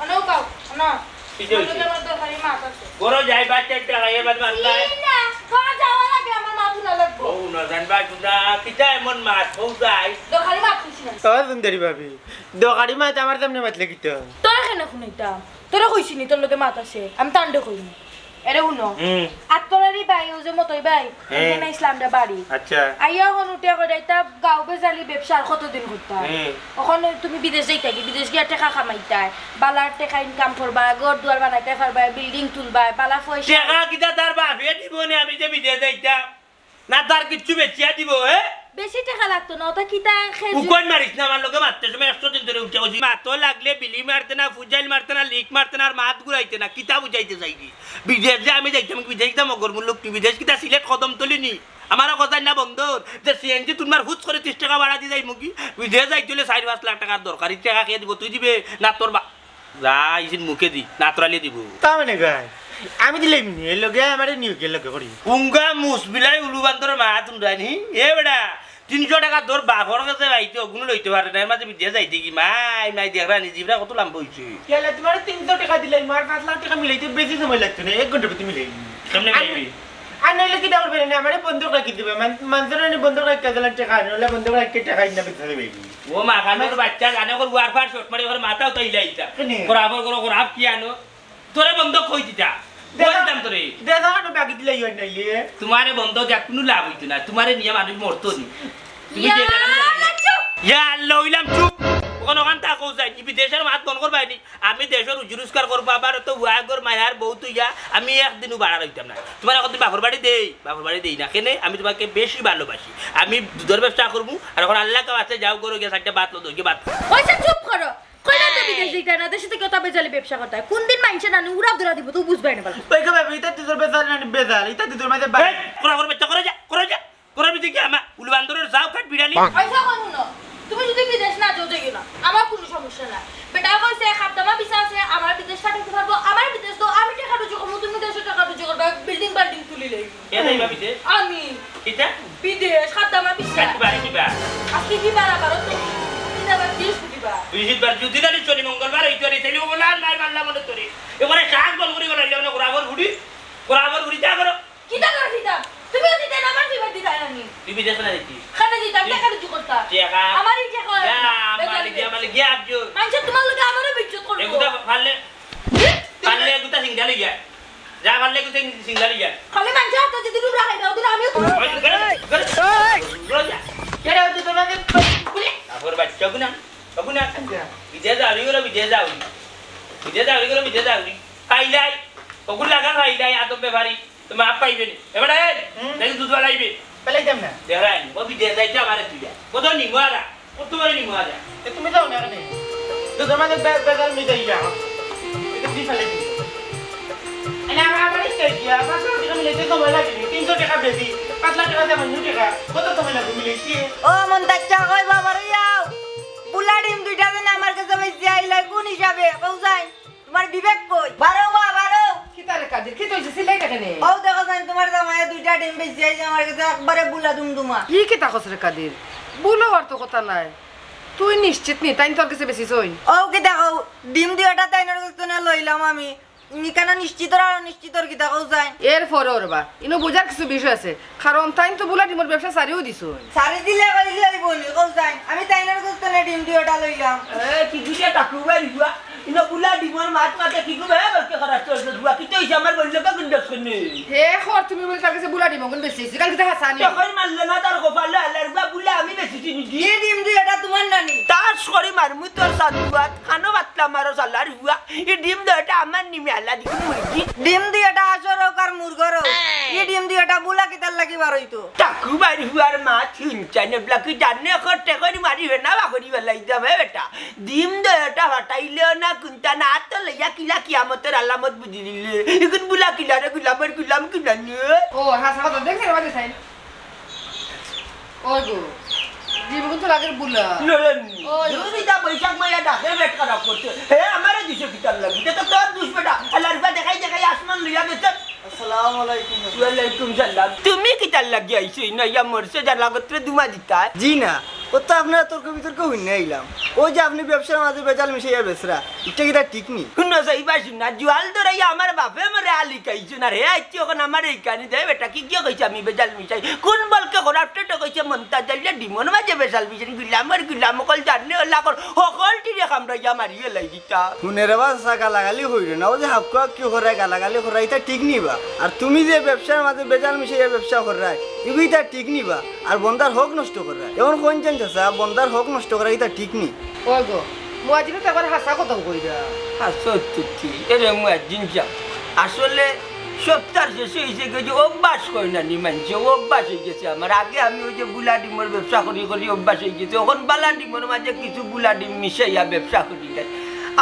অনও কাও অনও কি কইছে খালি মাছ আছে গরো যাই বাচ্চা টাকা এবার মারলা না কোন যাওয়া লাগে আমার মাথা না লাগবো ও না জানবা কুদা কিটা এমন মাছ ও যাই তো খালি মাছ খুশি না তোর সুন্দরী ভাবি দোকানি মাছ আমার সামনে মাতলে কি তো তোরা কেন শুনাইতা তোরা কইছিনি তোর লগে মাছ আছে আমি তান্ডে কইনি এরে উনো আত্তরারি ভাই ও যে মতই ভাই এখানে ইসলামটা বাড়ি আচ্ছা আইয়া এখন উঠে করে এটা গাঁও বেজালি ব্যবসার কতদিন করতে ওখানে তুমি বিদেশ যাইতা কি বিদেশ গিয়ে টাকা কামাইতা বালার টাকা ইনকাম করবা ঘর দুয়ার বানাইতে পারবা বিল্ডিং তুলবা বালা পয়সা টাকা কিটা তার বাপে দিব না আমি যে বিদেশ যাইতাম না তার কিছু বেচিয়া দিব হে বেশি টাকা লাগতো না ওটা কিটা খেজুর উকন মারিস না আমার লগে মারতে সময় 100 দিন ধরে উঠে বসি মাতো লাগলে বিলি মারতে না ফুজাইল মারতে না লিক মারতে না আর মাত ঘুরাইতে না কিতা বুঝাইতে চাইবি বিদেশ যে আমি যাইতাম বিদেশ দাম গরমুর লোক তুই বিদেশ কিতা সিলেট কদম তুলিনি আমার কথা না বন্ধর যে সিএনজি তোমার হুচ করে 30 টাকা ভাড়া দিয়ে যাই মুকি বিদেশ যাইতে হলে 4-5 লাখ টাকার দরকার এই টাকা খেয়ে দিব তুই দিবে না তোর যা ইসিন মুখে দি না তোরালে দিব তা মানে গাই আমি দিলাম নি এর লগে আমারে নিউকে লগে করি উঙ্গা মুসবিলাই উলুবান্তর মা তুমরানি এ বেটা 300 টাকা তোর বাপর কাছে বাইতে ওগুলো লইতে পারে না মাঝে বিদেশ যাইতে কি মাই মাই দেখরা নিজিবরা কত লাম্ব হইছে কেলা তোমার 300 টাকা দিলাই মার 5 লাখ টাকা মিলাইতে বেশি সময় লাগতো না 1 ঘন্টা ভিতরে মিলাই কেমনে মিলাইবি আর নাইলে কি দাও না আমারে বন্ধক রাখি দিবে মানজনে বন্ধক রাখি কাজলা টাকা নলে বন্ধক রাখি টাকা ইনা বেচা দেবে ও মা খানোর বাচ্চা জানে কর ওয়ারফার শট মারি ওর মাথাও তো ইলাইতা বরাবর করো আপ কি আনো তোরে বন্ধ কই দিতা বলতাম তোরে দেখা না বাকি দিলাই হয় নাইলে তোমারে বন্ধ যা কোনো লাভ হইতো না তোমারে নিয়ে মানুষ মরতো নি তুমি ইয়া যে না চুপ ইয়া লইলাম চুপ কোন ওখান তা কও যাই বিদেশের মাত বন্ধ করবাইনি আমি দেশের রুজগার করব আবার তো ওয়াগর মায়ার বহুত ইয়া আমি একদিনও বাড়া রইতাম না তোমার এখন বাপর বাড়ি দেই না কেনে আমি তোমাকে বেশি ভালোবাসি আমি দুধের ব্যবসা করব আর এখন আল্লাহ কাছে যাও করো গিয়ে একটা বাত লো দইকে বাত ওইসব চুপ করো কইলা তো বিদেশ যাইতা না দেশে থেকে কথা বেজালি ব্যবসা করতে হয় কোন দিন মাইনছে না উড়া ধরা দিব তুই বুঝবাই না বল ওই কে ভাবি তা তোর বেজাল না বেজাল এটা তোর মাঝে বাড়ি করে যা করে বিতে কি আমা উলবান্দরের যাও কাট বিড়ালি পয়সা কোন না তুমি যদি বিদেশ না যাও যাই না আমার কোনো সমস্যা নাই বেটা কইছে খাপদামা বিসা আছে আমার বিদেশ পাঠাতে পারবো আমার বিদেশ তো আমি টাকা রুজি করব তুমি দেশে টাকা রুজি করবা বিল্ডিং বাল্ডিং তুলি লই কে যাইবা বিদেশ আমি কিটা বিদেশ খাপদামা বিসা কাট বাড়ি দিবা আজকে কি বারাবার তো কিটা বা দেশ দিবা বিহিতবার যদি দালি চলি মঙ্গলবার এই তোরে তেলি বলা নাই মানলা মনে তোরে এবারে শাক বল করি গলা ইলে কোরাবর গুড়ি যা করো কিটা করে দিতা তুমি দিতে না আমার দিবা দিতা আমি তুই বিদেশ না দেখি খানা দিতা টাকা রুজি করতা টাকা আমারই টাকা যা মালিক গিয়া আপজো মানছে তোমার লগে আমারও বিচ্যুত করব এগুতা ফাললে এগুতা সিংডালি গিয়া যা ফাললে এগুতা সিংডালি গিয়া খালি মানছে হাতে যদি রুবরা খাই দাও দিলে আমিও করব কেডা হচ্ছে তোর মাঝে আফর বাচ্চা গুনা বিদেশ যাবি করে বিদেশ যাবি খাইলাই ওগুলো লাগা খাইলাই আদম বেভারি তুমি আপ পাইবে নি এবারে দেখি দুধ বাড়াইবে পেলাইতাম না দেখাই ও বিদেশ যাইতে আমারে তুইয়া কত নিমুয়ারা কত বড় নিমুয়ারা তুমি যাও না কেন তোর মাঝে বেজাল মিটাই যা এটা দি ফেলে দি এনা আমার ইচ্ছা কি আমার টাকা মিলাইতে সময় লাগে 300 টাকা বেশি 5 লাখ টাকা দেব টাকা কত সময় লাগে মিলাইছি ও মন তাচ্চা কই বাবার ইয়াও বুলা ডিম দুইটা দেন আমার কাছে বেশি আইলা কোন হিসাবে কও যাই তোমার বিবেক কই বারো কি তারে কাদের কি তুই সিলাই দেখে নে ও দেখো যাই তোমার জামাই দুইটা ডিম বেশি আইছে আমার কাছে একবারে বুলা দুমদুমা কি কি তাকস রে কাদের বুলো আর তো কথা নাই তুই নিশ্চিত নি তাই তোর কাছে বেশি সই ও কি দেখো ডিম দুইটা তাইনার কাছে না লইলাম আমি নিকানা নিশ্চিত আর অনিশ্চিত কি দেখো যাই এর পরে ওরবা ইনো বুঝার কিছু বিষয় আছে কারণ তাই তো বুলা ডিমর ব্যবসা সারিও দিছো সারি দিলে কইলি আইব নি কও যাই আমি তাইনার কাছে না ডিম দুইটা লইলাম কি দুইটা টাকু বাই দিবা ইনো বুলা ডিমর মাছ মাতে কি গবে বলকে খরাস তো দুয়া কি তো আমার বললে কা গুন্ডস কনে হে খর তুমি বল তার কাছে বুলা ডিম কোন বেশি কাল কি হাসানি তখন মারলে না তার গোপালে আলার বা বুলা আমি বেশি চিনি দি এই ডিম দুইটা তোমার নানি তাস করে মারমু তোর সাতুয়াত খানো বাতলা মারো সালার হুয়া এই ডিম দুইটা আমার নিমে আলা দি মুরগি ডিম দুইটা আসর কার মুরগর এই ডিম দুইটা বুলা কি তার লাগি বার হইতো টাকু বাড়ি হুয়ার মাছ হিনচানে ব্লাকি জানে খরতে করে মারি না বাকরি বেলাই যাবে বেটা ডিম দুইটা হটাইলে না কুনতা না তো লইয়া কিলা কিয়ামতের আলামত বুঝি দিলে এখন বুলা কিলা রে গুলাম কিনা নিয়ে ও হাসা কথা দেখছ রে বাজে সাইন ওই গো ডিম কোন তো লাগের বুলা দুইটা বৈশাখ মাইয়া ডাকে বেট করা করতে হে আমারে দিছে কিতাল লাগি তো তোর দুষ বেটা আল্লাহর বা দেখাই আসমান লইয়া গেছে আসসালামু আলাইকুম ওয়ালাইকুম সালাম তুমি কিতাল লাগি আইছো না ইয়া মরছে যা লাগত্রে দুমা দিতা জি না ও তো আপনারা তর্ক বিতর্ক হইনে আইলাম ওই যে আপনি ব্যবসার মাঝে বেজাল মিশাইয়া বেচরা এটা কি ঠিক নি শুনো যাইবা শুনা জুয়াল ধরাই আমার বাপে মরে আলি খাইছো না রে আইছি ওখানে আমার এই কানি দেয় বেটা কি কিয় কইছে আমি বেজাল মিশাই কোন বলকে খরাপটা কইছে মন্তা জালিয়া ডিমন মাঝে বেজাল মিশাই গুলাম কল জানে ওলা কর সকল টিরে কামড়াইয়া মারিয়ে লাই দিতা শুনে রে বাসা গালাগালি হইরে না ও যে হাফকা কি করে গালাগালি করে এটা ঠিক নিবা আর তুমি যে ব্যবসার মাঝে বেজাল মিশাইয়া ব্যবসা করাই এগুইটা ঠিক নিবা আর বন্দার হক নষ্ট করা এখন কোন চেঞ্জ আছে বন্দার হক নষ্ট করা এটা ঠিক নি ওই গো মুয়াজিনে তো একবার হাসা কথা কইরা সত্যি এরে মুয়াজ্জিন সাহেব আসলে সপ্তাহ শেষে হয়েছে গেছে অভ্যাস করে না নি মানছে অভ্যাস হয়ে গেছে আমার আগে আমি ওই যে বুলা ডিমের ব্যবসা করি অভ্যাস হয়ে গেছে এখন বালা ডিমের মাঝে কিছু বুলা ডিম মিশাইয়া ব্যবসা করি যায়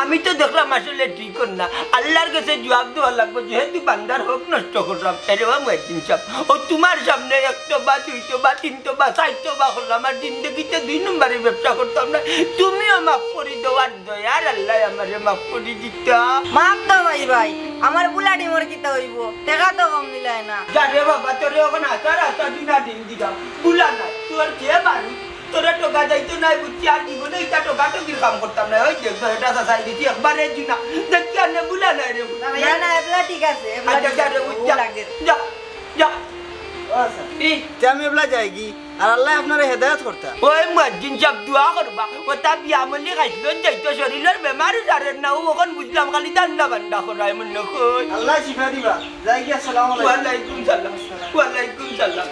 আমি তো দেখলাম আসলে ঠিক না আল্লাহর কাছে জবাব দেওয়া লাগবে যেহেতু বান্দার হোক নষ্ট করলাম এরে মুয়াজ্জিন সাহেব ও তোমার সামনে একটা বা দুইটো বা তিনটো বা চারটো বা করলাম আমার জিন্দগিতে 2 নম্বরের ব্যবসা করতাম না তুমিও মাফ করে দেওয়ার দয়ার আল্লাহ আমারে মাফ করে দিতা মাপ তো ভাই আমার বুলাডি মোর কিতা হইব টাকা তো কম দিলাই না যারে বাবা তোরে ওখানে আচার দিনা দিন দিলাম বুলা নাই তোর যে বাড়ি তোরা টোকা যাইতো নাই বুঝছি আর জীবনে এটা টোকা টোকির কাম করতাম না ওই দেখো এটা চাই দিচ্ছি একবারে জুনা দেখছি আর বুলা নাই রে না না এবলা ঠিক আছে আচ্ছা যা রে যা যা আমি এবলা যাইগি আর আল্লাহ আপনারে হেদায়েত করতা ওই মুয়াজ্জিন সাহেব দোয়া করবা ও তা বিয়ামলি খাইছিল যাইতো শরীরের বেমার জারেন না ও ওখান বুঝলাম খালি দান্ডা বান্ডা করায় মনে কই আল্লাহ শিফা দিবা যাইগি আসসালামু ওয়ালাইকুম সালাম ওয়ালাইকুম সালাম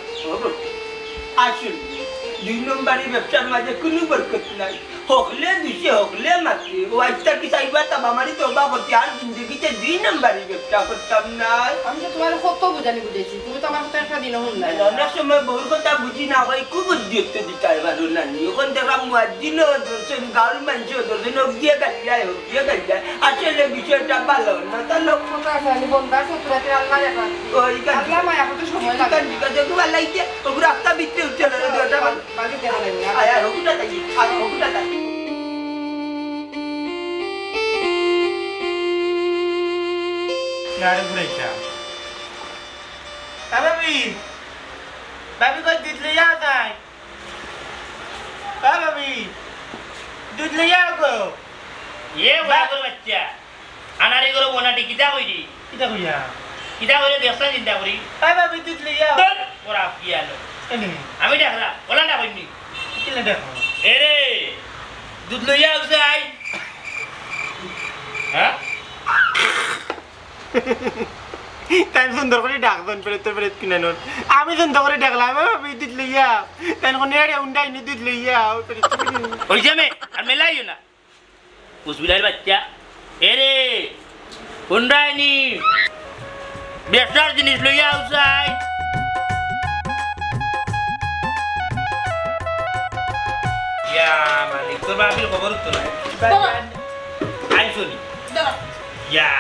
আসুন 2 নম্বরের ব্যবসার মাঝে কোনো বরকত নাই হকলে দুষে হকলে মাতি ও আজটা কি চাইবা তা আমারই তোবা করতে আর জিন্দগিতে 2 নম্বরের ব্যবসা করতাম না আমি তো তোমার কত বুঝানি বুঝেছি তুমি তো আমার কথা একটা দিন হল না অনেক সময় বহুর কথা বুঝি না হয় খুব উদ্যুক্ত দিতে পারো না ওখান থেকে মুয়াজ্জিনও ধরছেন গাঁর মানুষও ধরছেন গিয়ে গালিয়ায় আসলে বিষয়টা ভালো না তাহলে কথা আছে আমি বন্ধা সত্তরাতে আল্লাহ রাখা ওই আল্লাহ মায়া কত সময় লাগে দেখো লাইতে ওগুলো রাস্তা বিতে উঠে না ওটা বাকি কেন লাগে আয়া ওগুলা তাই আর ওগুলা তাই গাড়ি ঘুরাইছা ভাবি ভাবি কই দুধ লইয়া যায় ভাবি দুধ লইয়া গো এ বাগর বাচ্চা আনারি গরো বনাটি কিতা কইরি কিটা কইয়া কিতা কইরে ব্যবসা চিন্তা করি ভাবি দুধ লইয়া তোর ওরা কি আলো এনি আমি দেখলা ওলা না কইনি কিলে দেখো এরে দুধ লইয়া যাই হ্যাঁ তাই সুন্দর করে ডাকবেন পেরেতে পেরেত কিনে নোট আমি সুন্দর করে ডাকলাম ভাবি দুধ লইয়া তাই কোন এড়ে উন্ডাই নি দুধ লইয়া ওই যামে আর মেলাইও না কুসবিলার বাচ্চা এরে কোনরাইনি ব্যবসার জিনিস লইয়া যাই ইয়া মালিক তোর বাবির খবর তো নাই আইসনি ইয়া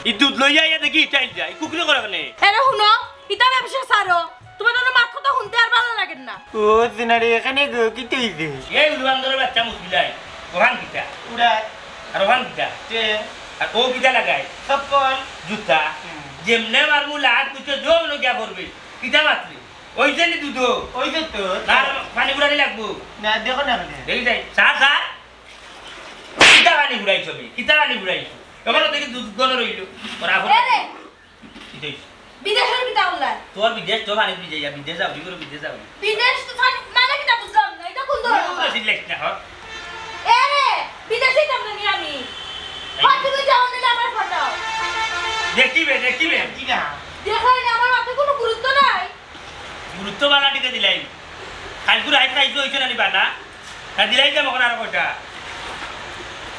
ই দুধ লইয়া ইয়া দেখি চাইল যায় কুকুরে করে কেনে এরে শুনো ইতা ব্যবসা সারো তোমার তো মাত কথা শুনতে আর ভালো লাগে না ও সিনারি এখানে গো কি তুইছে এই উলবান্দরের বাচ্চা মুসবিলাই ওখান কিটা উড়া আর ওখান কিটা তে আর ও কিটা লাগাই সপল জুতা যেমনে মারমু লাট কুচো জো ন গিয়া করবে কিটা মাতলি ওই যে নি দুধ ওই যে তো আর পানি গুড়ানি লাগবো না দেখো না দেখি যাই স্যার স্যার কিটা পানি ঘুরাই ছবি কিটা পানি ঘুরাই এবার দেখি দুধ গন রইল ওরা এখন এরে কিটাই বিদেশের কিতা হল্লা তোর বিদেশ তো পানি বিদেশ যা বিদেশ যাও দিগর বিদেশ যাও বিদেশ তো মানে কিতা বুঝলাম না এটা কোন ধরনের তোর সিলেক্ট না হ এরে বিদেশে যাব না আমি কত তুমি যাও না আমার ফটো দেখিবে কি না দেখাই না আমার মাথায় কোনো গুরুত্ব নাই গুরুত্ব বালা দিকে দিলাই কালকুর আই খাইছো হইছে না বানা তা দিলাই যাবো কোন আর কয়টা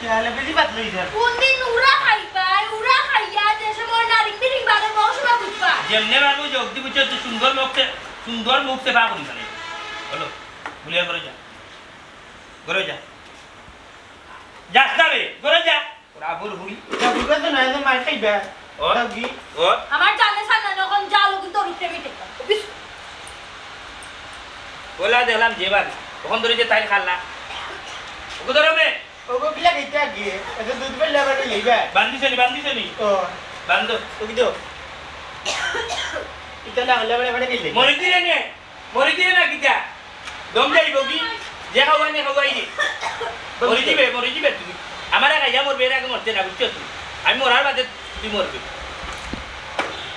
চালে বেশি বাত লইছে কোন দিন উড়া খাইবাই উড়া খাইয়া দেশে মোর নারী বিরিং বারে মৌসুমা বুঝবা যেমনে মারবো যে অগ্নি বুঝছো তুই সুন্দর মুখ সেবা করি মানে বলো ভুলিয়া করে যা করে যা যাস না বে করে যা ওরা বল হুই বুঝা তো না যে মার খাইবা ও কি ও আমার জানে সামনে যখন জালো কিন্তু রুটে মিটে বলা দেখলাম যে বাদ তখন ধরে যে তাই খাল্লা ওকে ধরো বে ওগো কিলা গইতা গিয়ে এটা দুধ বেলা বাড়ি লইবা বান্দিছনি ও বান্ধ ওকে দাও এটা না হলে বাড়ি গেলে মরি দিলে না কিটা দম যাইব কি যে খাওয়াই নে খাওয়াই দি মরি দিবে তুমি আমার খাইয়া মরবে এর আগে মরতে না বুঝছো তুমি আমি মরার বাদে তুই মরবি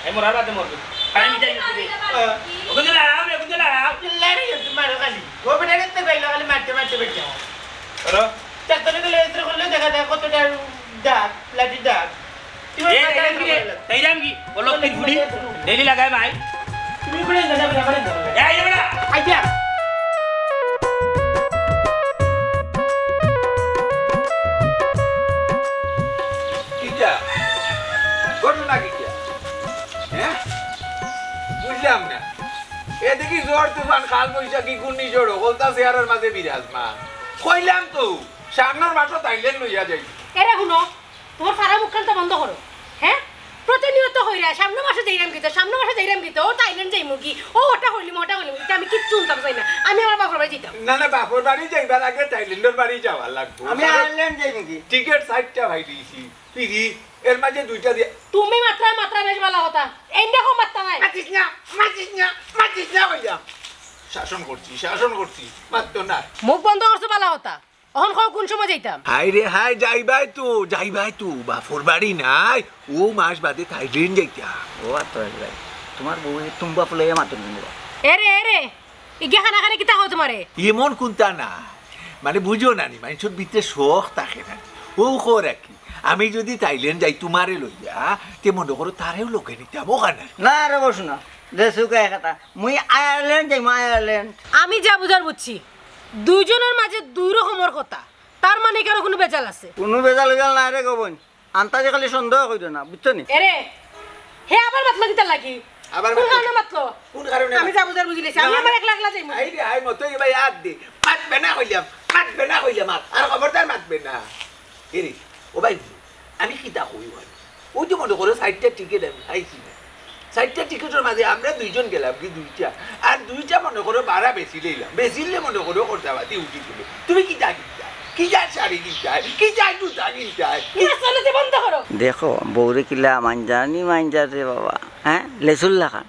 আমি মরার বাদে মরবি পানি মিটাই দিবি ওখানে লাগাও রে ওখানে লাগাও লাড়ি গেছে মারো খালি ও বেটা দেখতে পাইলো খালি মারতে বেঁচে করো চাকরি গেলে এসে করলে দেখা যায় কতটা দাগ লাঠি দাগ এইরাম কি বলো কি ফুড়ি ডেলি লাগায় ভাই তুমি করে দাদা বলে এই বেটা আইয়া কিটা ঘটনা কিটা হ্যাঁ বুঝলাম না এ দেখি জ্বর তুফান খাল বৈশাখী ঘূর্ণিঝড় হলতা চেয়ারের মাঝে বিরাজমান কইলাম তো সামনের মাসও তাইলেন লইয়া যাই এরে শুনো তোমার সারা মুখখানটা বন্ধ করো হ্যাঁ প্রতিনিয়ত হইরা সামনে মাসে যাইরাম গীত ও থাইল্যান্ড যাই মুগি ও ওটা হইলি আমি কিচ্ছু শুনতাম চাই না আমি আমার বাপর বাড়ি যেতাম না বাপর বাড়ি যাইবার আগে থাইল্যান্ডের বাড়ি যাওয়ার লাগবো আমি আয়ারল্যান্ড যাই নাকি টিকেট 60টা ভাই দিয়েছি পিরি এর মাঝে 2টা দিয়ে তুমি মাত্রা বেশ ভালো হতা এই দেখো মাত্রা নাই মাতিস না কইলাম শাসন করছি মাত্র না মুখ বন্ধ করছো ভালো হতা অহন কোন সময় যাইতাম হাই রে হাই যাইবাই তো বাপর বাড়ি নাই ও মাস বাদে থাইল্যান্ড যাইতা ও আতো ভাই তোমার বউ তুম্বা ফুলে মাতন নিবা এরে ইগে খানা কিতা হও তোমারে এমন কোনটা না মানে বুঝো না নি মানুষের ভিতরে শখ থাকে না ও রাখি আমি যদি থাইল্যান্ড যাই তোমারে লইয়া তে মনে করো তারেও লোকে নিতাম ওখানে না রে বসু না দেশুকে কথা মুই আয়ারল্যান্ড যাই আয়ারল্যান্ড আমি যা বুঝার বুঝছি দুইজনের মাঝে দুই রকমের কথা তার মানে কেন কোনো বেজাল আছে কোনো বেজাল নাই রে গবন আন্তাজে খালি সন্দেহ কইরো না বুঝছো নি এরে হে আবার মাতলা কিতা লাগি আবার কোন কারণে মাতলো কোন কারণে আমি যা বুঝার বুঝিলেছি আমি আমার একলা যাইমু আই রে আই মতো ভাই আদ দে মাতবে না কইলাম আর খবরদার মাতবে না এরে ও ভাই আমি কিতা কই ভাই ও যে মনে করো 60টা টিকেট আমি খাইছি না 60টা টিকেটের মাঝে আমরা দুইজন গেলাম কি 2টা আর 2টা মনে করো ভাড়া বেশি লইলাম বেশিলে মনে করো খরচাপাতি উঠি দিল তুমি কি শাড়ি কিনতে জুতা কিনতে বন্ধ করো দেখো বউরে কিলা মাঞ্জা রে বাবা হ্যাঁ লেসুল্লা খান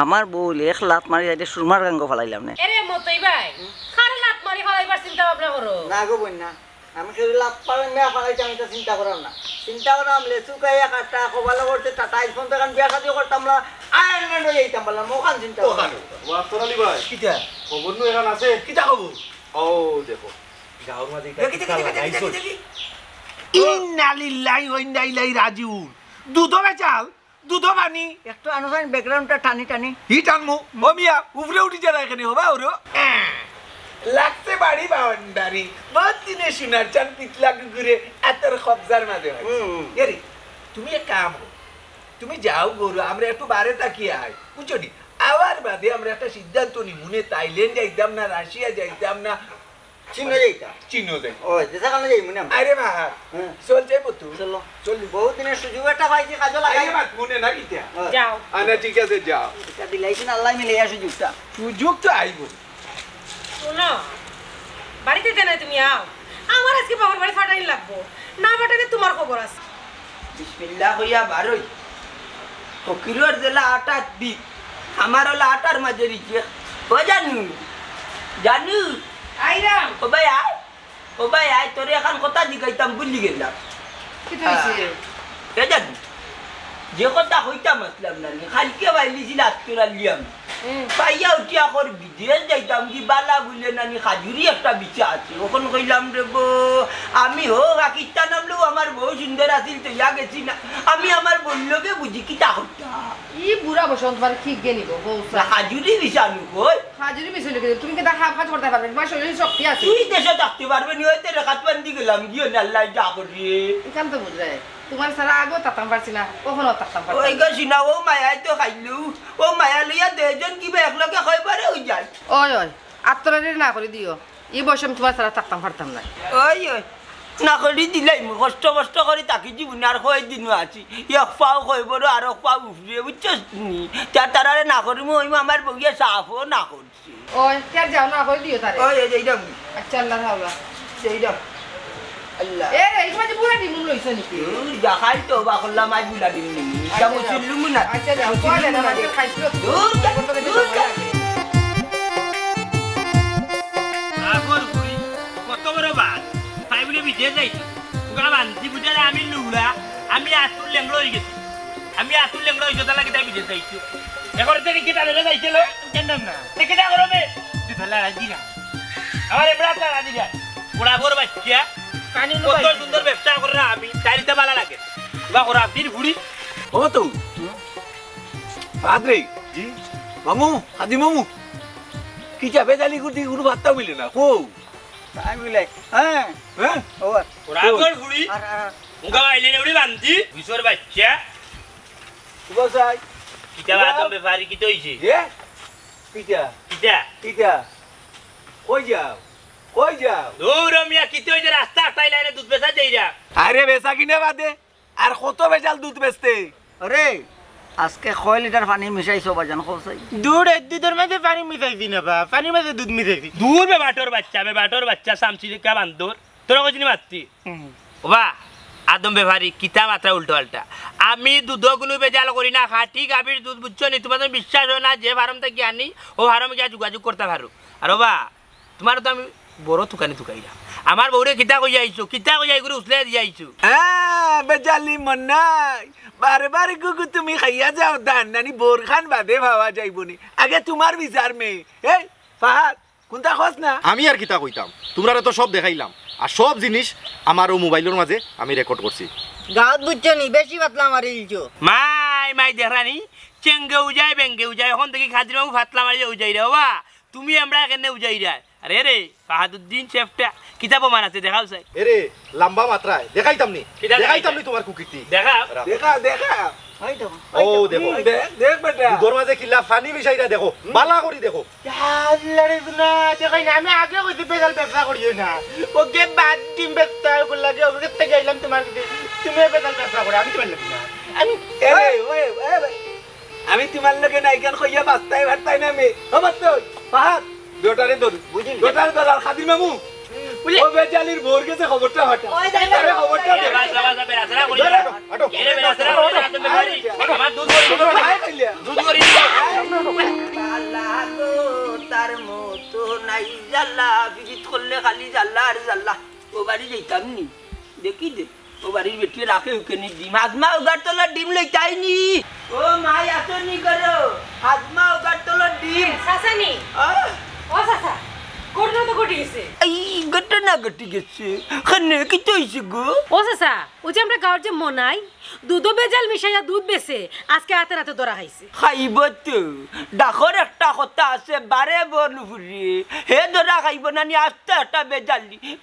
আমার বউ এক লাত মারি যাইতে সুরমার গাঙ্গ ফেলাইলাম না এরে মতই ভাই খারে লাত মারি ফেলাইবার চিন্তা ভাবনা করো না গো বন্যা আমি শুধু লাভ পাবেন মেয়া ফেলাইতে আমি তো চিন্তা করাম না চিন্তা করাম লেসু খাইয়া কাটা কবালো করতে টাটা আইফোন তখন বিয়া খাতি করতাম না আয়ারল্যান্ড যাইতাম বললাম ওখান চিন্তা ওয়াস্তরালি ভাই কিটা খবর নু এখান আছে কিটা খবর ও দেখো গাওর মাঝে গাইছো ইন্না লিল্লাহি ওয়া ইন্না ইলাইহি রাজিউন দুধ পানি একটু আনুসান ব্যাকগ্রাউন্ডটা টানি হি টানমু ও মিয়া উপরে উঠি যা এখানে হবা ওরো লাগছে বাড়ি বাউন্ডারি বহুত দিনে সোনার চান পিতলা ঘুরে এতর কবজার মাঝে এরি তুমি এক কাম তুমি যাও গরু আমরা একটু বারে তাকিয়ে আয় বুঝছো নি আবার বাদে আমরা একটা সিদ্ধান্ত নিমুনে থাইল্যান্ড যাইতাম না রাশিয়া যাইতাম না চিনো যাইতা যাই ও যেটা কানে যাই মনে আরে মা চল যাই বতু চলো চল বহুত দিনের সুযোগ একটা পাইছি কাজে লাগাই আরে মা মনে না কিটা যাও আনা ঠিক আছে যাও এটা দিলাইছেন আল্লাহ মিলে সুযোগটা সুযোগ তো আইব শোনো বাড়িতে দেনা তুমি আও আমার আজকে বাবার বাড়ি ফাটাই লাগবো না ফাটাইলে তোমার খবর আছে বিসমিল্লাহ হইয়া বারোই ফকিরের জেলা 8 দিক আমার হলো 8 মাঝে রিচে ও জানু আইরাম ও ভাই আয় তোরে এখন কথা জিগাইতাম ভুলি গেলাম কি হইছে কে জানু যে কথা হইতাম আসলাম না খালকে বাইলিছিল আত্মরালিয়াম পাইয়া উঠিয়া কর বিদেশ যাইতাম কি বালা বুঝলে নানি খাজুরি একটা বিচা আছে ওখান কইলাম রে গো আমি পাকিস্তান নামলেও আমার বউ সুন্দর আছিল তো ইয়া গেছি না আমি আমার বললোকে বুঝি কি তা হইতাম ই বুড়া বসন্ত বার ঠিক গেনিব বউসা খাজুরি বিছানু কই হাজিরি মিছিল কে তুমি কি দা কাজ করতে পারবে তোমার শরীরে শক্তি আছে তুই দেশে থাকতে পারবে নি হইতে রেখাত বান্ধি গেলাম গিয়ে আল্লাহ যা করি এখান তো বুঝ যায় তোমার সারা আগো তাতাম পারছি না কখনো তাতাম পারছি ওই গছি না ও মায়াই তো খাইলু ও মায়া লইয়া দেজন কিবা একলগে খাইবারে হই যায় ওই আত্মরারে না করে দিও এই বয়সে আমি তোমার সারা তাতাম পারতাম না ওই না করি দিলাই কষ্ট করে তাকে জীবনে আর কয় দিনও আছি এক পাও কইবর আর এক পাও উফরে বুঝছস নি তারারে না করিম ওই আমার বগিয়া সাফও না করছি ওই কে যাও না করে দিও তারে ওই এইডাম আচ্ছা আল্লাহ হাওলা সেইডাম আল্লাহ এই মাঝে বুড়া ডিমুন লইছ নাকি দেখাই তো বা করলাম আজ বুলা দিন নি যা মুসলিম না আচ্ছা যাও কইলে না মাঝে খাইছিল দূর আগর ঘুরি বিদেশ যাইছি তোকা বান্ধি বুঝালে আমি লুড়া আমি আতুর লেংড়ো হয়ে গেছি আমি আতুর লেংড়ো হয়েছে তাহলে কিতা বিদেশ যাইছি এখন থেকে কিতা লেগে যাইছিল জানতাম না কিতা করবে দুধলা রাজি না আমার এবড়া রাজি না ওরা বড় বাচ্চা কত সুন্দর ব্যবসা করে আমি চাইতে ভালো লাগে বা ওরা দিন ঘুরি ও তো পাদ্রে জি মামু আদি মামু কি যাবে জালি গুটি গুরু ভাতটা মিলে না কো তাই মিলে হ্যাঁ হ্যাঁ ওর ওরা বড় ঘুরি মুগা আইলে নেউড়ি বান্ধি বিশর বাচ্চা বসাই কিতা বাদম ব্যাপারি কি হইছে এ কিটা কিতা কিটা কই যাও দৌড় মিয়া কিতে হইছে রাস্তা আটাই লাইনে দুধ বেচা যাইরা আরে বেচা কিনে বাদে আর কত বেচাল দুধ বেচতে আরে আজকে 6 লিটার পানি মিশাইছো বাজান খোসাই দুধের মাঝে পানি মিশাইছি না বা পানির মাঝে দুধ মিশাইছি দূর বে বাটোর বাচ্চা সামচি কা বান্দর তোরা কইনি মারতি ওবা আদম ব্যাপারি কিতা মাত্রা উল্টো পাল্টা আমি দুধগুলো বেজাল করি না খাঁটি গাভীর দুধ বুঝছো নি তোমাদের বিশ্বাস হয় না যে ফার্ম থেকে আনি ও ফার্মে গিয়ে যোগাযোগ করতে পারো আর বা তোমার তো আমি বড় তুকানি তুকাইরা আমার বউরে কিতা কই যাই করে উছলে দিয়ে আইছো বেজালি মন নাই বারে গুগু তুমি খাইয়া যাও দান নানি বোরখান বাদে ভাবা যাইবনি আগে তোমার বিচার মে এই ফাহাদ কোনটা খোঁজ না আমি আর কিতা কইতাম তোমরা তো সব দেখাইলাম আর সব জিনিস আমার ও মোবাইলের মাঝে আমি রেকর্ড করছি গাঁত বুঝছো নি বেশি পাতলা মারি দিছো মাই দেখানি চেঙ্গেও যায় বেঙ্গেও যায় এখন থেকে খাদির বাবু ফাতলা মারি উজাই রে বাবা তুমি আমরা এখানে উজাই রা আরে রে ফাহাদুদ্দিন শেফটা কিতাব মান আছে দেখাও চাই এরে লম্বা মাত্রায় দেখাইতামনি তোমার কুকিটি দেখা ও দেখো দেখ বেটা দুধর মাঝে কিলা পানি মিশাইরা দেখো বালা করি দেখো আল্লাহরে না দেখাই না আমি আগে কইতে বেজাল ব্যবসা করিও না ওকে বাদ দিন ব্যবসা করে লাগে ওকে থেকে গেলাম তোমার কাছে তুমি বেজাল ব্যবসা করে আমি তোমার লাগে না আমি আমি তোমার লগে নাইকান কইয়া বাস্তাই ভারতাই না মে ও বাস্তা ফাহাদ ডটারে দড়ি বুঝিন ডটারে দড়াল খাদির মামু ও বেজালির ভোর গেছে খবরটা হটা ওই যাই আরে খবরটা দে বেরাসরা করি এরে বেরাসরা করি আদম ব্যাপারি আমার দুধ করি আল্লাহ গো তার মতো নাই জাল্লা বিজিত করলে খালি জাল্লা আর জাল্লা ও বাড়ি যাইতাম নি দেখি দে ও বাড়ির বেটি রাখে ওখানে ডিম হাজমা ওগার তলার ডিম লইতাইনি ও মাই আসনি করো হাজমা ওগার তলার ডিম সাসানি ও সাসা কোটনো তো কোটি গেছে এই ঘটনা ঘটি গেছে খানে কি হইছে গো ও সাসা ও যে আমরা গাঁর যে মনাই দুধ বেজাল মিশাইয়া দুধ বেছে আজকে রাতে ধরা খাইছে খাইব তো ডাকর একটা কথা আছে বারে বলুরি হে ধরা খাইব নানি আস্তে একটা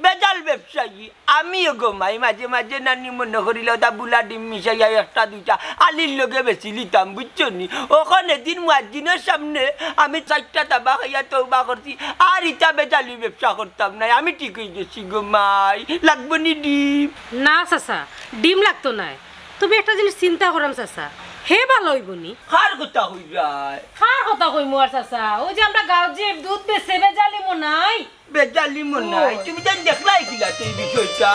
বেজাল ব্যবসায়ী আমিও গোমাই মাঝে মাঝে নানি মনে করিল তা বুলা ডিম মিশাইয়া একটা দুইটা আলির লগে বেশি লিতাম বুঝছো নি ওখানে দিন মুয়াজ্জিনের সামনে আমি 4টা তাবা খাইয়া তওবা করছি আর ইটা বেজালি ব্যবসা করতাম না আমি ঠিক হয়ে গেছি গোমাই লাগবো নি ডিম না সাসা ডিম লাগতো না তুমি একটা জিনিস চিন্তা করাম চাচা হে ভালো হইবনি কার কথা হই যায় কার কথা কইমু আর চাচা ওই যে আমরা গাঁও যে দুধ বেচে বেজালি মনাই বেজালি মনে হয় তুমি জান দেখলাই কিলা এই বিষয়টা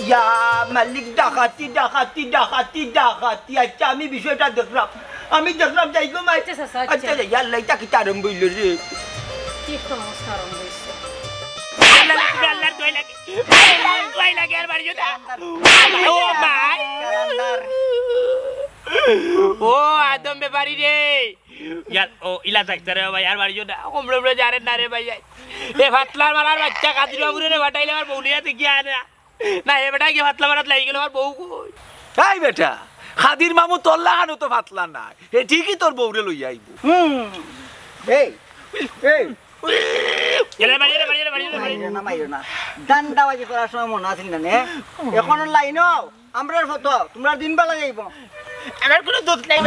ইয়া মালিক ডাকাতি আচ্ছা আমি বিষয়টা দেখলাম যাই গো মাই আচ্ছা, চাচা, আচ্ছা। আচ্ছা ইয়াল্লা এটা কি তারম বইল রে কি সমস্যা আরম্ভ হইছে আল্লাহর দোয়াই লাগে আর বাড়ি যেটা ও ভাই ও আদম ব্যাপারি রে ইয়ার ও ইলা থাকতে রে ভাই আর বাড়ি যেটা কমড়ে জারে না রে ভাই এ ফাতলার মারার বাচ্চা কাদির বাবুরে রে বাটাইলে আর বউলিয়া থেকে আনা না এ বেটা কি ফাতলা মারাত লাগি গেল আর বউ কই এই বেটা খাদির মামু তোর লাগানো তো ফাতলা না এ ঠিকই তোর বউরে লই আইব এই এলে বাড়ি না মাইরো না দান্দাবাজি করার সময় মনে আছিল না নে এখন লাইনো আমরার ফটো তোমরা দিন বেলা যাইব আমার কোনো দোষ নাই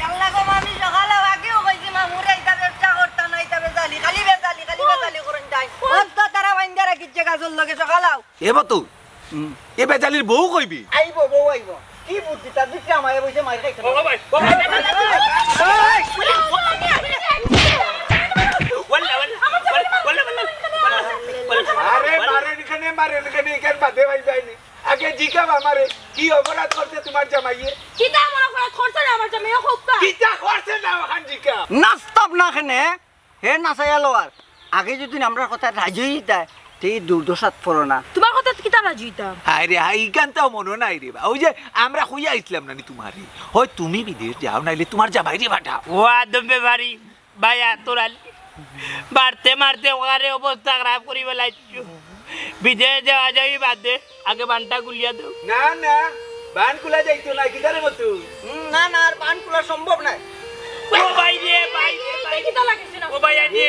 আল্লাহ গো আমি সকালে আগেও কইছি মামুরে এটা ব্যবসা করতা না এটা বেজালি খালি বেজালি করুন যাই অত তারা বাইন্দা রাখিছে গাছর লগে সকালাও এ বতু এ বেজালির বউ কইবি আইব বউ আইব কি বুদ্ধি তার দিকে আমায় বসে মার খাইছে ও ভাই আরে মারে এখানে কেন বাদে ভাই যায়নি আগে জিকা আমারে কি অপরাধ করতে তোমার জামাইয়ে কিতা আমার অপরাধ করছে না আমার জামাই খুব কিটা করছে না ওখান জিকা নাস্তাব না খানে হে না চাইয়া লওয়ার আগে যদি আমরা কথা রাজি হইতা এই দুর্দশাত পড়ো না। তোমার কথা কি তারা জিতাম আরে এইখানটাও মনে নাই রে বা ওই যে আমরা হইয়া আসলাম না তোমারই হয় তুমি বিদেশ যাও নাইলে তোমার যা বাইরে পাঠাও ও আদমে বাড়ি ভাইয়া তোরা বাড়তে মারতে ওখানে অবস্থা খারাপ করি বেলাইছো বিদেশ যাওয়া যাবি বাদ দে আগে বানটা গুলিয়া দেও না না বান খোলা যাইতো না কিদারে মতো না না আর বান খোলা সম্ভব নাই। ও ভাই রে ভাই রে ভাই কি তা লাগছে না ও ভাইয়া রে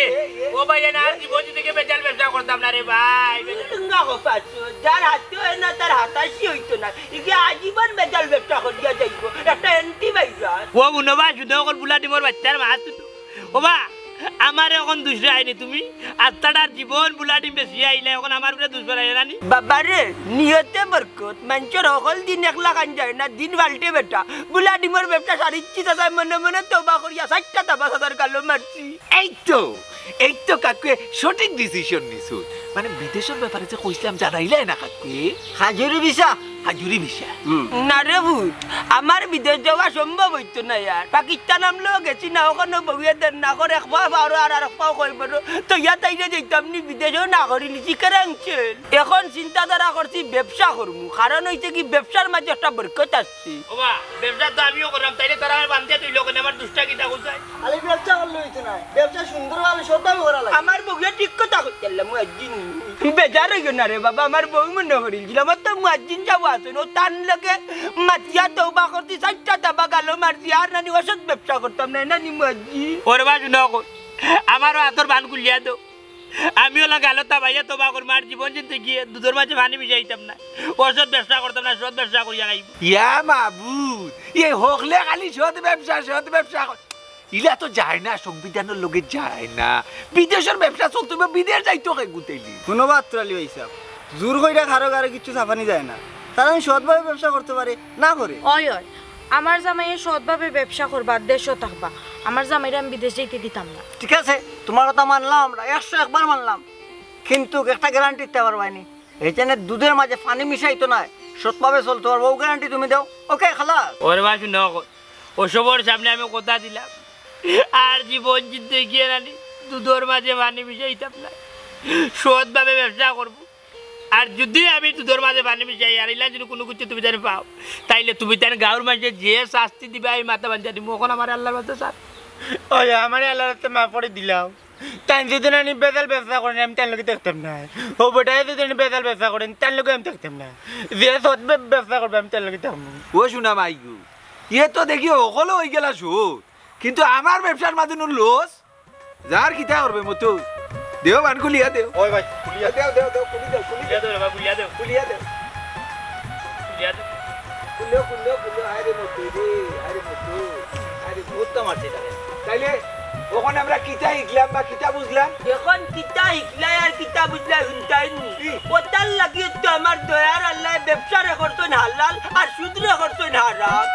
ও ভাইয়া না আর জীবন থেকে বেচাল ব্যবসা করতাম না রে ভাই না গো পাচ্ছ যার হাতে হয় না তার হাতাশি হইতো না একে আজীবন বেজাল ব্যবসা করিয়া যাইব একটা অ্যান্টিভাইরাস ও বুনবা শুধু অকল বুলা ডিমর বাচ্চার মাছ ও বা আমার এখন দুসরা আইনি তুমি আত্মাটার জীবন বুলা ডিম বেশি আইলে এখন আমার বলে দুসরা আইলে নানি বাবারে নিয়তে বরকত মানুষের সকল দিন একলা খান যায় না দিন বাল্টে বেটা বুলা ডিমের ব্যবসা সারিচ্ছি দাদা মনে মনে তোবা করিয়া 60টা তাবা হাজার কালো মারছি এই তো কাকুয়ে সঠিক ডিসিশন নিছো মানে বিদেশের ব্যাপারে যে কইছিলাম জানাইলে না কাকুয়ে হাজুরি বিশা হাজুরি বিষা না রে ভূত আমার বিদেশ যাওয়া সম্ভব হইতো না ইয়ার পাকিস্তান আমলেও গেছি না ওখানে বউয়ে দেন না করে এক পা পারো আর এক পাও কই পারো তো ইয়া তাইলে যেতাম নি বিদেশেও না করি নিছি কারাংছেন এখন চিন্তাধারা করছি ব্যবসা করবো কারণ হইছে কি ব্যবসার মাঝে একটা বরকত আসছে ও বা ব্যবসা তো আমিও করলাম তাইলে তারা আমার বান্ধে তুই লোক আমার দুষ্টা কিটা কোথায় খালি ব্যবসা করলে হইতো না ব্যবসা সুন্দরভাবে সবভাবে করা লাগে। আমার বউয়ে ঠিক কথা কইতাম মুয়াজ্জিন বেজার হইও না রে বাবা আমার বউ মনে করিল আমার তো মুয়াজ্জিন যাবো আসুন ও তান লগে মাতিয়া তওবা করতে 60টা তাবা গালো মারছি আর নানি ওষুধ ব্যবসা করতাম না নানি মুয়াজ্জিন ওরে বা শুনো আমারও হাতর বান গুলিয়া দো আমিও লাগালো তা ভাইয়া তো বাকর মার জীবন জিনতে গিয়ে দুধের মাঝে পানি মিশাইতাম না ওষুধ ব্যবসা করতাম না সৎ ব্যবসা করিয়া খাইব ইয়া মাবুদ এই হকলে খালি সৎ ব্যবসা ইলা তো যায় না সংবিধানের লগে যায় না বিদেশের ব্যবসা চলতে বিদেশ যাইতো কে গুতেলি কোনো বাত্রালি হইসাব জোর কইরা কারো কারো কিছু ছাপানি যায় না তারা আমি সৎভাবে ব্যবসা করতে পারে না করে ওই ওই আমার জামাইয়ে সৎভাবে ব্যবসা করবা দেশও থাকবা আমার জামাইরা আমি বিদেশ যেতে দিতাম না ঠিক আছে তোমার কথা মানলাম আমরা 101 বার মানলাম কিন্তু একটা গ্যারান্টি দিতে পারবাইনি এইখানে দুধের মাঝে পানি মিশাইতো না সৎভাবে চলতে পারবো ও গ্যারান্টি তুমি দাও ওকে খালাস ওরে বা শুনো ওসবর সামনে আমি কথা দিলাম আর জীবন জিনতে গিয়ে নানি দুধের মাঝে পানি মিশাইতাম না সৎভাবে ব্যবসা করবো আর যদি আমি দুধের মাঝে পানি মিশাই আর ইলা যদি কোনো কিছু তুমি জানি পাও তাইলে তুমি তার গাঁর মাঝে যে শাস্তি দিবে আমি মাথা বান্ধা দিব ওখানে আমার আল্লাহর মাথা সাথ ওই আমার আল্লাহতে মা পড়ে দিলাম তাই যদি আমি বেজাল ব্যবসা করেন আমি তার লোকে দেখতাম না ও বেটাই যদি বেজাল ব্যবসা করেন তার লোকে আমি দেখতাম না যে সৎ ব্যবসা করবে আমি তার লোকে দেখতাম ও শুনা মাইগু ইয়ে তো দেখি সকলো হয়ে গেলা সুদ কিন্তু আমার ব্যবসার মাঝে লস যার কিতা করবে মতো দেও বান খুলিয়া দেও ওই ভাই খুলিয়া দেও দেও দেও খুলি দেও গুলিয়া দে বাবা গুলিয়া দে খুলিয়া দেও গুলিয়া দে খুলিও আরে মতো রে আরে বহুত মারছে তাইলে ওখানে আমরা কিতা শিখলাম বা কিতা বুঝলাম এখন কিতা শিখলাই আর কিতা বুঝলাই শুনতাই ওটার লাগিয়ে তো আমার দয়ার আল্লাহ ব্যবসা রেখরছেন হালাল আর সুদ রেখরছেন হারাম